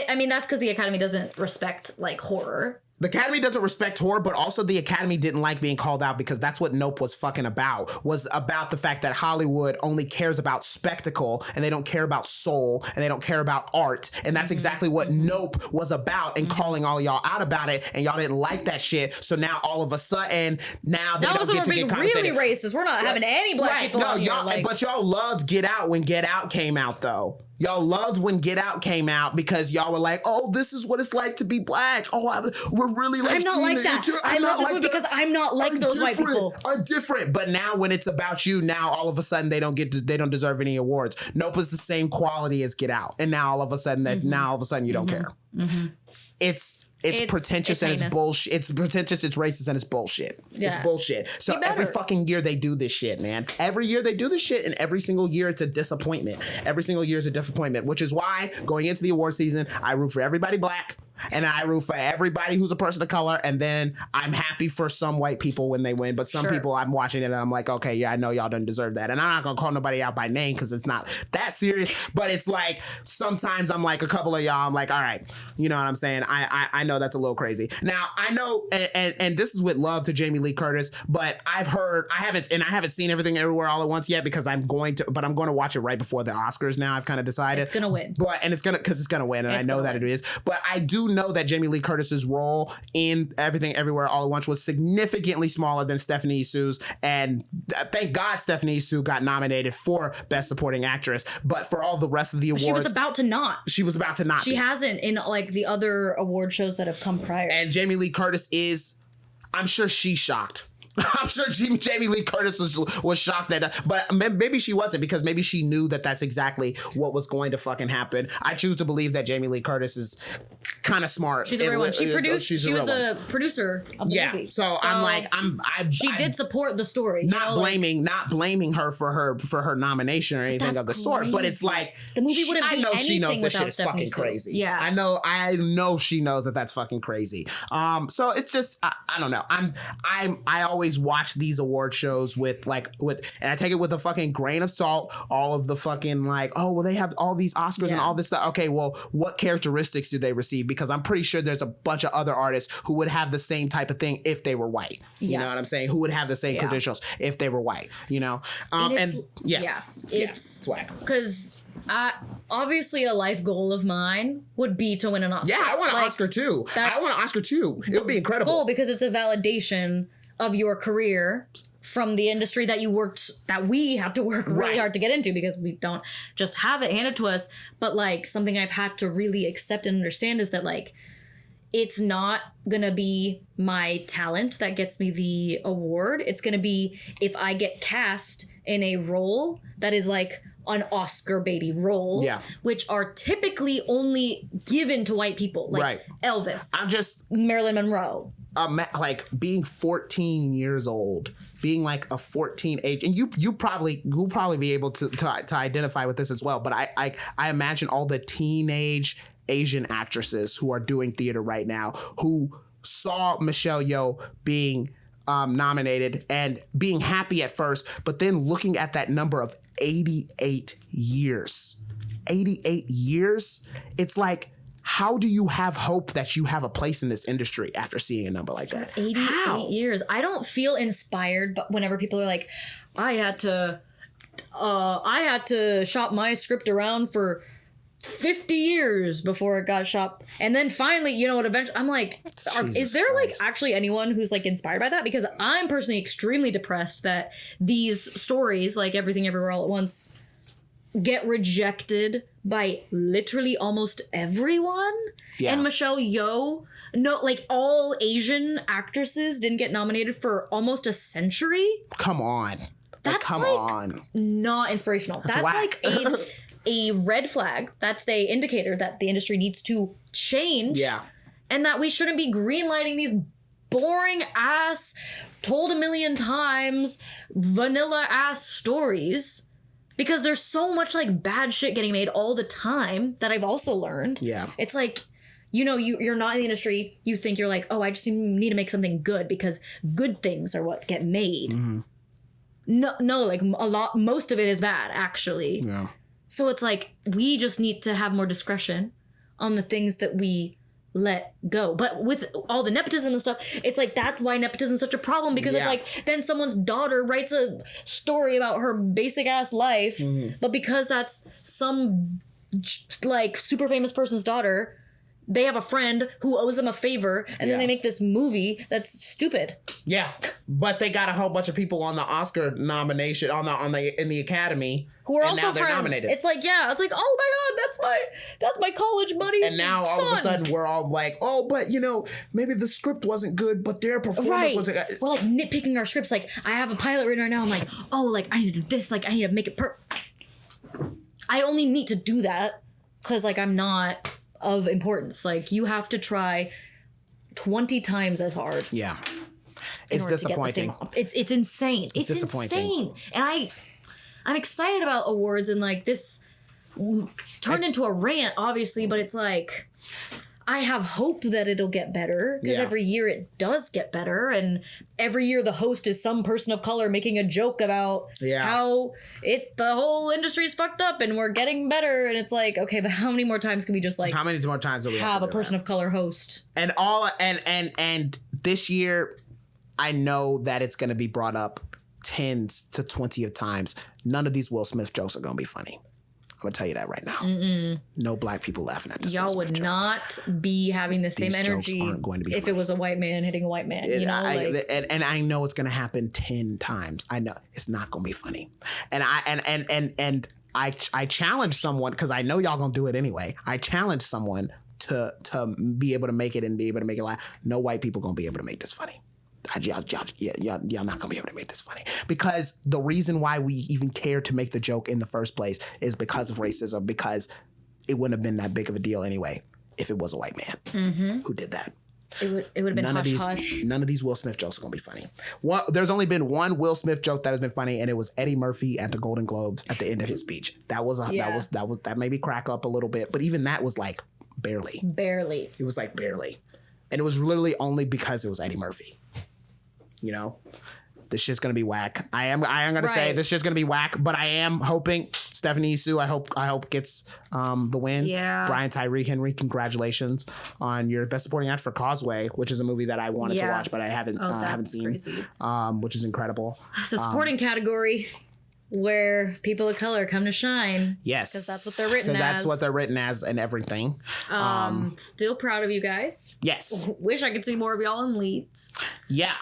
[SPEAKER 1] I mean, that's because the Academy doesn't respect, like, horror.
[SPEAKER 2] The Academy doesn't respect horror, but also the Academy didn't like being called out because that's what Nope was fucking about. Was about the fact that Hollywood only cares about spectacle and they don't care about soul and they don't care about art. And that's exactly what Nope was about, and calling all y'all out about it. And y'all didn't like that shit. So now all of a sudden, now they don't get to get compensated.
[SPEAKER 1] Really racist. We're not having any black people on here.
[SPEAKER 2] But y'all loved Get Out when Get Out came out, though. Y'all loved when Get Out came out because y'all were like, oh, this is what it's like to be black. Oh, we're really like,
[SPEAKER 1] I'm not like that. I love this movie because I'm not like those white people.
[SPEAKER 2] I'm different. But now when it's about you, now all of a sudden they don't deserve any awards. Nope is the same quality as Get Out. And now all of a sudden you don't care. Mm-hmm. It's pretentious and it's bullshit. It's pretentious, it's racist, and it's bullshit. Yeah. It's bullshit. So every fucking year they do this shit, man. Every year they do this shit, and every single year it's a disappointment. Every single year is a disappointment, which is why going into the award season, I root for everybody black. And I root for everybody who's a person of color, and then I'm happy for some white people when they win. But some people, I'm watching it and I'm like, okay, yeah, I know y'all don't deserve that. And I'm not gonna call nobody out by name because it's not that serious. But it's like sometimes I'm like a couple of y'all, I'm like, all right, you know what I'm saying? I know that's a little crazy. Now I know, and this is with love to Jamie Lee Curtis, but I haven't seen Everything Everywhere All at Once yet because I'm going to watch it right before the Oscars. Now I've kind of decided
[SPEAKER 1] it's gonna win,
[SPEAKER 2] it's gonna win, and I know that it is. But I do know that Jamie Lee Curtis's role in Everything Everywhere All at Once was significantly smaller than Stephanie Sue's, and thank God Stephanie Sue got nominated for Best Supporting Actress. But for all the rest of the awards,
[SPEAKER 1] she was about to not. She hasn't in like the other award shows that have come prior.
[SPEAKER 2] And Jamie Lee Curtis I'm sure she's shocked. I'm sure Jamie Lee Curtis was shocked but maybe she wasn't, because maybe she knew that that's exactly what was going to fucking happen. I choose to believe that Jamie Lee Curtis is kind of smart.
[SPEAKER 1] She's a real one. She was a producer of the movie.
[SPEAKER 2] So
[SPEAKER 1] she did support the story.
[SPEAKER 2] Not blaming her for her nomination or anything of the sort. But it's like
[SPEAKER 1] the movie wouldn't be anything
[SPEAKER 2] she knows that shit is
[SPEAKER 1] Stephanie
[SPEAKER 2] fucking crazy.
[SPEAKER 1] Yeah,
[SPEAKER 2] I know she knows that that's fucking crazy. So it's just I don't know. I always watch these award shows with and I take it with a fucking grain of salt. All of the fucking like, oh well, they have all these Oscars and all this stuff. Okay, well, what characteristics do they receive? Because I'm pretty sure there's a bunch of other artists who would have the same type of thing if they were white. You know what I'm saying? Who would have the same credentials if they were white? You know, it's swag.
[SPEAKER 1] Because obviously a life goal of mine would be to win an Oscar.
[SPEAKER 2] Yeah, I want an Oscar too. I want an Oscar too. It would be incredible.
[SPEAKER 1] Goal, because it's a validation of your career from the industry that we have to work really hard to get into because we don't just have it handed to us. But like something I've had to really accept and understand is that like, it's not gonna be my talent that gets me the award. It's gonna be if I get cast in a role that is like an Oscar baity role, which are typically only given to white people, like Elvis.
[SPEAKER 2] I'm just
[SPEAKER 1] Marilyn Monroe.
[SPEAKER 2] Like being 14 years old, being like a 14 age, and you'll probably be able to identify with this as well. But I imagine all the teenage Asian actresses who are doing theater right now who saw Michelle Yeoh being nominated and being happy at first, but then looking at that number of 88 years. 88 years? It's like, how do you have hope that you have a place in this industry after seeing a number like that?
[SPEAKER 1] 88 years. I don't feel inspired, but whenever people are like, I had to shop my script around for 50 years before it got shot, and then finally, you know what, eventually I'm like, is there like actually anyone who's like inspired by that? Because I'm personally extremely depressed that these stories, like Everything Everywhere All at Once, get rejected by literally almost everyone. And Michelle Yeoh, no, like all Asian actresses didn't get nominated for almost a century.
[SPEAKER 2] Come on.
[SPEAKER 1] That's
[SPEAKER 2] come
[SPEAKER 1] like
[SPEAKER 2] on.
[SPEAKER 1] Not inspirational. That's
[SPEAKER 2] whack.
[SPEAKER 1] like a red flag. That's a indicator that the industry needs to change.
[SPEAKER 2] Yeah.
[SPEAKER 1] And that we shouldn't be greenlighting these boring ass, told a million times, vanilla ass stories. Because there's so much like bad shit getting made all the time that I've also learned.
[SPEAKER 2] Yeah.
[SPEAKER 1] It's like, you know, you're not in the industry. You think you're like, oh, I just need to make something good because good things are what get made.
[SPEAKER 2] Mm-hmm.
[SPEAKER 1] No, like most of it is bad, actually.
[SPEAKER 2] Yeah.
[SPEAKER 1] So it's like, we just need to have more discretion on the things that we let go. But with all the nepotism and stuff, it's like, that's why nepotism is such a problem, because it's like, then someone's daughter writes a story about her basic ass life, but because that's some like super famous person's daughter, they have a friend who owes them a favor, and then they make this movie that's stupid. Yeah.
[SPEAKER 2] But they got a whole bunch of people on the Oscar nomination in the Academy
[SPEAKER 1] who are
[SPEAKER 2] and
[SPEAKER 1] also
[SPEAKER 2] now they're
[SPEAKER 1] friends.
[SPEAKER 2] nominated.
[SPEAKER 1] It's like, it's like, oh my god, that's my college buddy's
[SPEAKER 2] And now all of a sudden we're all like, oh, but you know, maybe the script wasn't good, but their performance wasn't good.
[SPEAKER 1] We're like nitpicking our scripts. Like, I have a pilot written right now. I'm like, oh, like I need to do this. Like, I need to make it I only need to do that because like I'm not of importance. Like, you have to try 20 times as hard.
[SPEAKER 2] Yeah. It's disappointing.
[SPEAKER 1] It's insane. It's
[SPEAKER 2] disappointing.
[SPEAKER 1] Insane. And I'm excited about awards, and like this turned into a rant, obviously, but it's like, I have hope that it'll get better because every year it does get better, and every year the host is some person of color making a joke about how the whole industry's fucked up and we're getting better, and it's like, okay, but how many more times can we just like,
[SPEAKER 2] how many more times do we
[SPEAKER 1] have a person of color host?
[SPEAKER 2] And and this year, I know that it's going to be brought up 10 to 20 of times. None of these Will Smith jokes are going to be funny. I'm going to tell you that right now. Mm-mm. No black people laughing at this.
[SPEAKER 1] Y'all would not be having the same energy if it was a white man hitting a white man. You know,
[SPEAKER 2] and I know it's going to happen 10 times. I know it's not going to be funny. And I challenge someone, because I know y'all going to do it anyway. I challenge someone to be able to make it and be able to make it laugh. No white people going to be able to make this funny. Y'all not gonna be able to make this funny, because the reason why we even care to make the joke in the first place is because of racism, because it wouldn't have been that big of a deal anyway if it was a white man who did that.
[SPEAKER 1] It would have been hush.
[SPEAKER 2] None of these Will Smith jokes are gonna be funny. There's only been one Will Smith joke that has been funny, and it was Eddie Murphy at the Golden Globes at the end of his speech. That made me crack up a little bit, but even that was like barely. It was like barely, and it was literally only because it was Eddie Murphy. You know, this shit's gonna be whack. I am gonna say this shit's gonna be whack, but I am hoping Stephanie Sue, I hope gets the win. Yeah. Brian Tyree Henry, congratulations on your Best Supporting Actor for Causeway, which is a movie that I wanted to watch, but I haven't seen. Which is incredible.
[SPEAKER 1] The supporting category. where people of color come to shine.
[SPEAKER 2] Yes.
[SPEAKER 1] Because that's what they're written as.
[SPEAKER 2] That's what they're written as and everything.
[SPEAKER 1] Still proud of you guys.
[SPEAKER 2] Yes.
[SPEAKER 1] Wish I could see more of y'all in leads.
[SPEAKER 2] Yeah.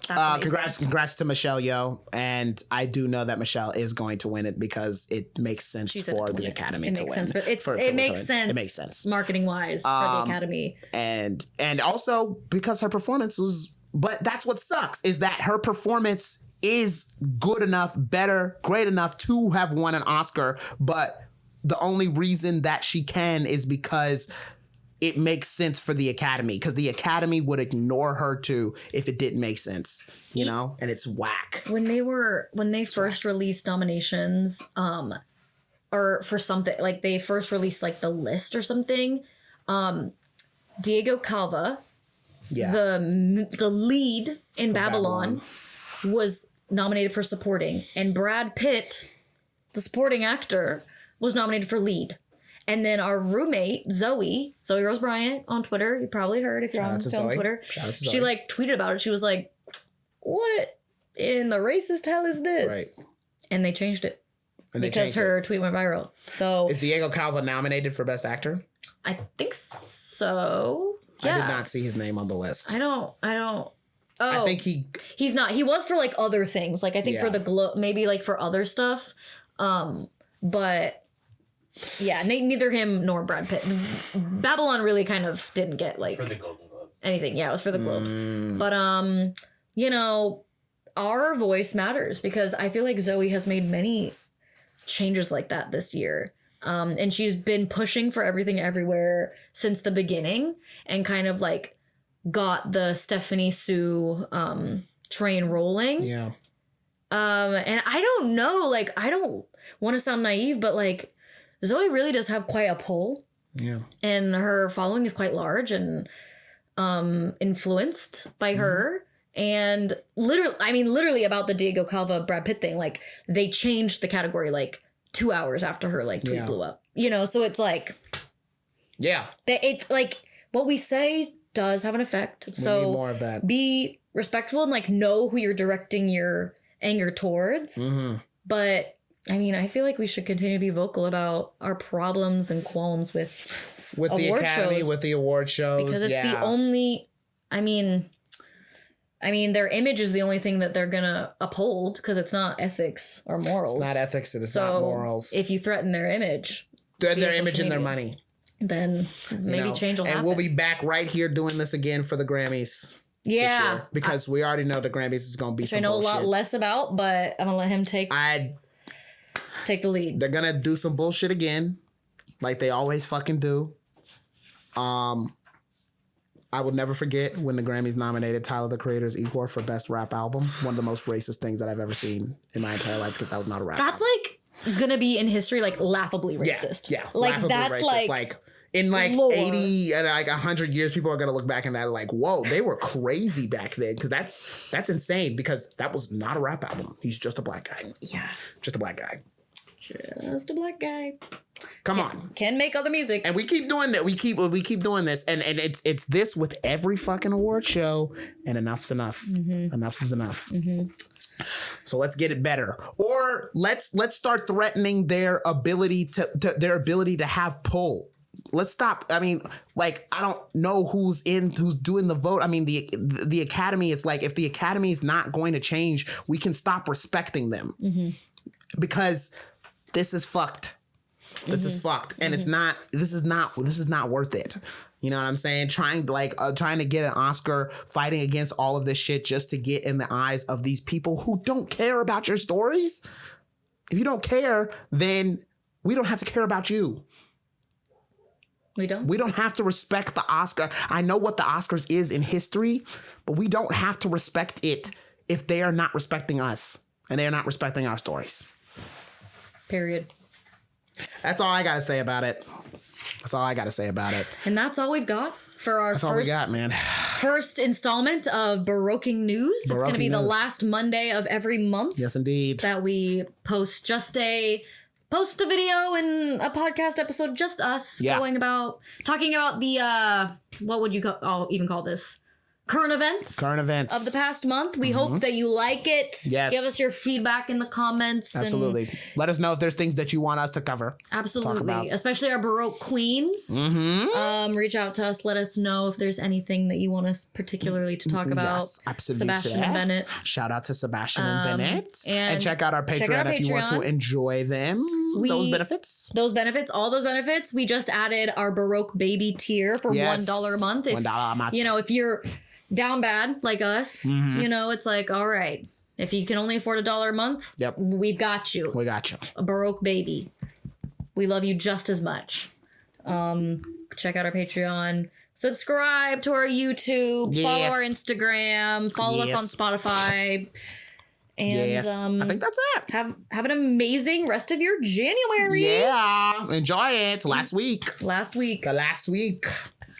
[SPEAKER 1] That's
[SPEAKER 2] congrats to Michelle Yeoh, and I do know that Michelle is going to win it because it makes sense for the Academy to win.
[SPEAKER 1] It makes sense marketing wise for the Academy,
[SPEAKER 2] and also because her performance was. But that's what sucks is that her performance is good enough, better, great enough to have won an Oscar, but the only reason that she can is because it makes sense for the Academy, because the Academy would ignore her too if it didn't make sense, you know? And it's whack.
[SPEAKER 1] When they first released nominations, or for something, like they first released like the list or something, Diego Calva, the lead in Babylon was nominated for supporting, and Brad Pitt, the supporting actor, was nominated for lead. And then our roommate, Zoe Rose Bryant on Twitter, you probably heard if you're on film Twitter. She like tweeted about it. She was like, what in the racist hell is this? Right. And they changed it. Because her tweet went viral. So
[SPEAKER 2] is Diego Calva nominated for Best Actor?
[SPEAKER 1] I think so. Yeah.
[SPEAKER 2] I did not see his name on the list.
[SPEAKER 1] I don't. Oh,
[SPEAKER 2] I think
[SPEAKER 1] he's not. He was for like other things. Like I think for the maybe like for other stuff. But yeah, neither him nor Brad Pitt. Babylon really kind of didn't get like
[SPEAKER 3] for the Golden Globes.
[SPEAKER 1] Anything. Yeah, it was for the Globes. But you know, our voice matters because I feel like Zoe has made many changes like that this year. And she's been pushing for everything everywhere since the beginning and kind of like got the Stephanie Sue train rolling.
[SPEAKER 2] Yeah.
[SPEAKER 1] And I don't know, like, I don't want to sound naive, but like Zoe really does have quite a pull.
[SPEAKER 2] Yeah. And
[SPEAKER 1] her following is quite large and influenced by her. And literally about the Diego Calva Brad Pitt thing, like they changed the category like 2 hours after her like tweet blew up, you know? So it's like, it's like what we say does have an effect. So
[SPEAKER 2] we need more of that.
[SPEAKER 1] Be respectful and like know who you're directing your anger towards. But I mean, I feel like we should continue to be vocal about our problems and qualms with
[SPEAKER 2] the Academy, with the award shows.
[SPEAKER 1] Because it's the only, I mean, their image is the only thing that they're going to uphold because it's not ethics or morals.
[SPEAKER 2] It's not ethics and it's not morals.
[SPEAKER 1] If you threaten their image.
[SPEAKER 2] Their image and their money.
[SPEAKER 1] Then maybe change will happen.
[SPEAKER 2] And we'll be back right here doing this again for the Grammys.
[SPEAKER 1] Yeah.
[SPEAKER 2] Because we already know the Grammys is going to be some bullshit.
[SPEAKER 1] I know a lot less about, but I'm going to let him take the lead.
[SPEAKER 2] They're going to do some bullshit again. Like they always fucking do. I will never forget when the Grammys nominated Tyler, the Creator's Igor for Best Rap Album. One of the most racist things that I've ever seen in my entire life because that was not a rap album.
[SPEAKER 1] That's like gonna be in history like laughably racist.
[SPEAKER 2] Yeah.
[SPEAKER 1] Like
[SPEAKER 2] laughably
[SPEAKER 1] that's
[SPEAKER 2] racist.
[SPEAKER 1] like
[SPEAKER 2] in like
[SPEAKER 1] lore.
[SPEAKER 2] 80 and like 100 years, people are gonna look back and that like, whoa, they were crazy back then because that's insane because that was not a rap album. He's just a black guy.
[SPEAKER 1] Yeah.
[SPEAKER 2] Just a black guy.
[SPEAKER 1] Just a black guy.
[SPEAKER 2] Come on.
[SPEAKER 1] Can make other music.
[SPEAKER 2] And we keep doing that. We keep doing this. And it's this with every fucking award show. And enough's enough. Enough is enough. So let's get it better. Or let's start threatening their ability to have pull. Let's stop. I mean, like, I don't know who's doing the vote. I mean, the Academy, it's like if the Academy is not going to change, we can stop respecting them. Because this is fucked. This is fucked. And this is not worth it. You know what I'm saying? Trying to get an Oscar, fighting against all of this shit just to get in the eyes of these people who don't care about your stories. If you don't care, then we don't have to care about you.
[SPEAKER 1] We don't?
[SPEAKER 2] We don't have to respect the Oscar. I know what the Oscars is in history, but we don't have to respect it if they are not respecting us and they are not respecting our stories.
[SPEAKER 1] Period.
[SPEAKER 2] That's all I got to say about it.
[SPEAKER 1] And that's all we've got for our first installment of Baroquing News. It's going to be the last Monday of every month.
[SPEAKER 2] Yes, indeed.
[SPEAKER 1] That we post a video and a podcast episode, just us talking about the what would you even call this? current events of the past month. We hope that you like it.
[SPEAKER 2] Yes.
[SPEAKER 1] Give us your feedback in the comments.
[SPEAKER 2] Absolutely. Let us know if there's things that you want us to cover.
[SPEAKER 1] Absolutely. Especially our Baroque queens. Reach out to us. Let us know if there's anything that you want us particularly to talk about.
[SPEAKER 2] Yes, absolutely.
[SPEAKER 1] Sebastian and Bennett.
[SPEAKER 2] Shout out to Sebastian and Bennett.
[SPEAKER 1] and
[SPEAKER 2] check out our Patreon if you want to enjoy them. Those benefits.
[SPEAKER 1] All those benefits. We just added our Baroque baby tier for $1 a month.
[SPEAKER 2] $1 a month.
[SPEAKER 1] You know, if you're down bad like us, you know, it's like, all right, if you can only afford $1 a month, we've got you.
[SPEAKER 2] We got you.
[SPEAKER 1] A Baroque baby. We love you just as much. Check out our Patreon. Subscribe to our YouTube. Follow our Instagram. Follow us on Spotify. And
[SPEAKER 2] I think that's it.
[SPEAKER 1] Have an amazing rest of your January.
[SPEAKER 2] Yeah. Enjoy it. Last week.
[SPEAKER 1] The last week.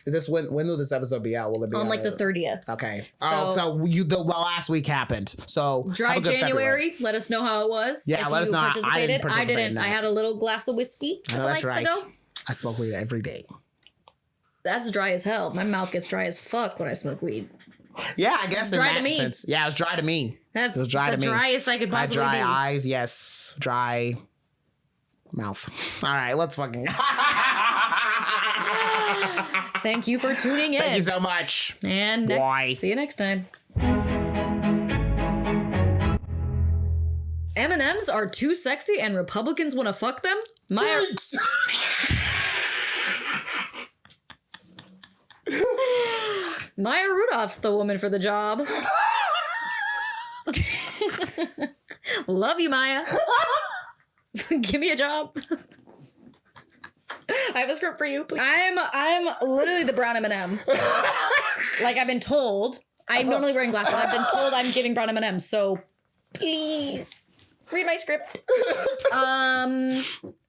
[SPEAKER 2] Is this when will this episode be out? Will it be
[SPEAKER 1] On
[SPEAKER 2] out?
[SPEAKER 1] like the 30th.
[SPEAKER 2] Okay.
[SPEAKER 1] So
[SPEAKER 2] The last week happened. So
[SPEAKER 1] dry
[SPEAKER 2] have a good
[SPEAKER 1] January.
[SPEAKER 2] February.
[SPEAKER 1] Let us know how it was.
[SPEAKER 2] Yeah, let us know. I didn't participate in that.
[SPEAKER 1] I had a little glass of whiskey a couple
[SPEAKER 2] That's
[SPEAKER 1] nights
[SPEAKER 2] right.
[SPEAKER 1] ago.
[SPEAKER 2] I smoke weed every day.
[SPEAKER 1] That's dry as hell. My mouth gets dry as fuck when I smoke weed.
[SPEAKER 2] Yeah, I guess in
[SPEAKER 1] dry
[SPEAKER 2] that
[SPEAKER 1] to me.
[SPEAKER 2] sense. Yeah, it was dry to me.
[SPEAKER 1] That's
[SPEAKER 2] it was dry
[SPEAKER 1] the
[SPEAKER 2] to me.
[SPEAKER 1] driest I could
[SPEAKER 2] I had
[SPEAKER 1] possibly
[SPEAKER 2] dry
[SPEAKER 1] be.
[SPEAKER 2] eyes, yes. Dry mouth. All right, let's fucking.
[SPEAKER 1] Thank you for tuning in.
[SPEAKER 2] Thank you so much.
[SPEAKER 1] And
[SPEAKER 2] Bye.
[SPEAKER 1] see you next time. M&Ms are too sexy and Republicans want to fuck them? Maya Rudolph's the woman for the job. Love you, Maya. Give me a job. I have a script for you. Please. I'm literally the brown M&M. Like I've been told. I'm normally wearing glasses. I've been told I'm giving brown M&M. So please read my script.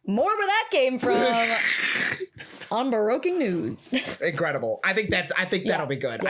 [SPEAKER 1] More where that came from on Baroquing News.
[SPEAKER 2] Incredible. I think that'll be good.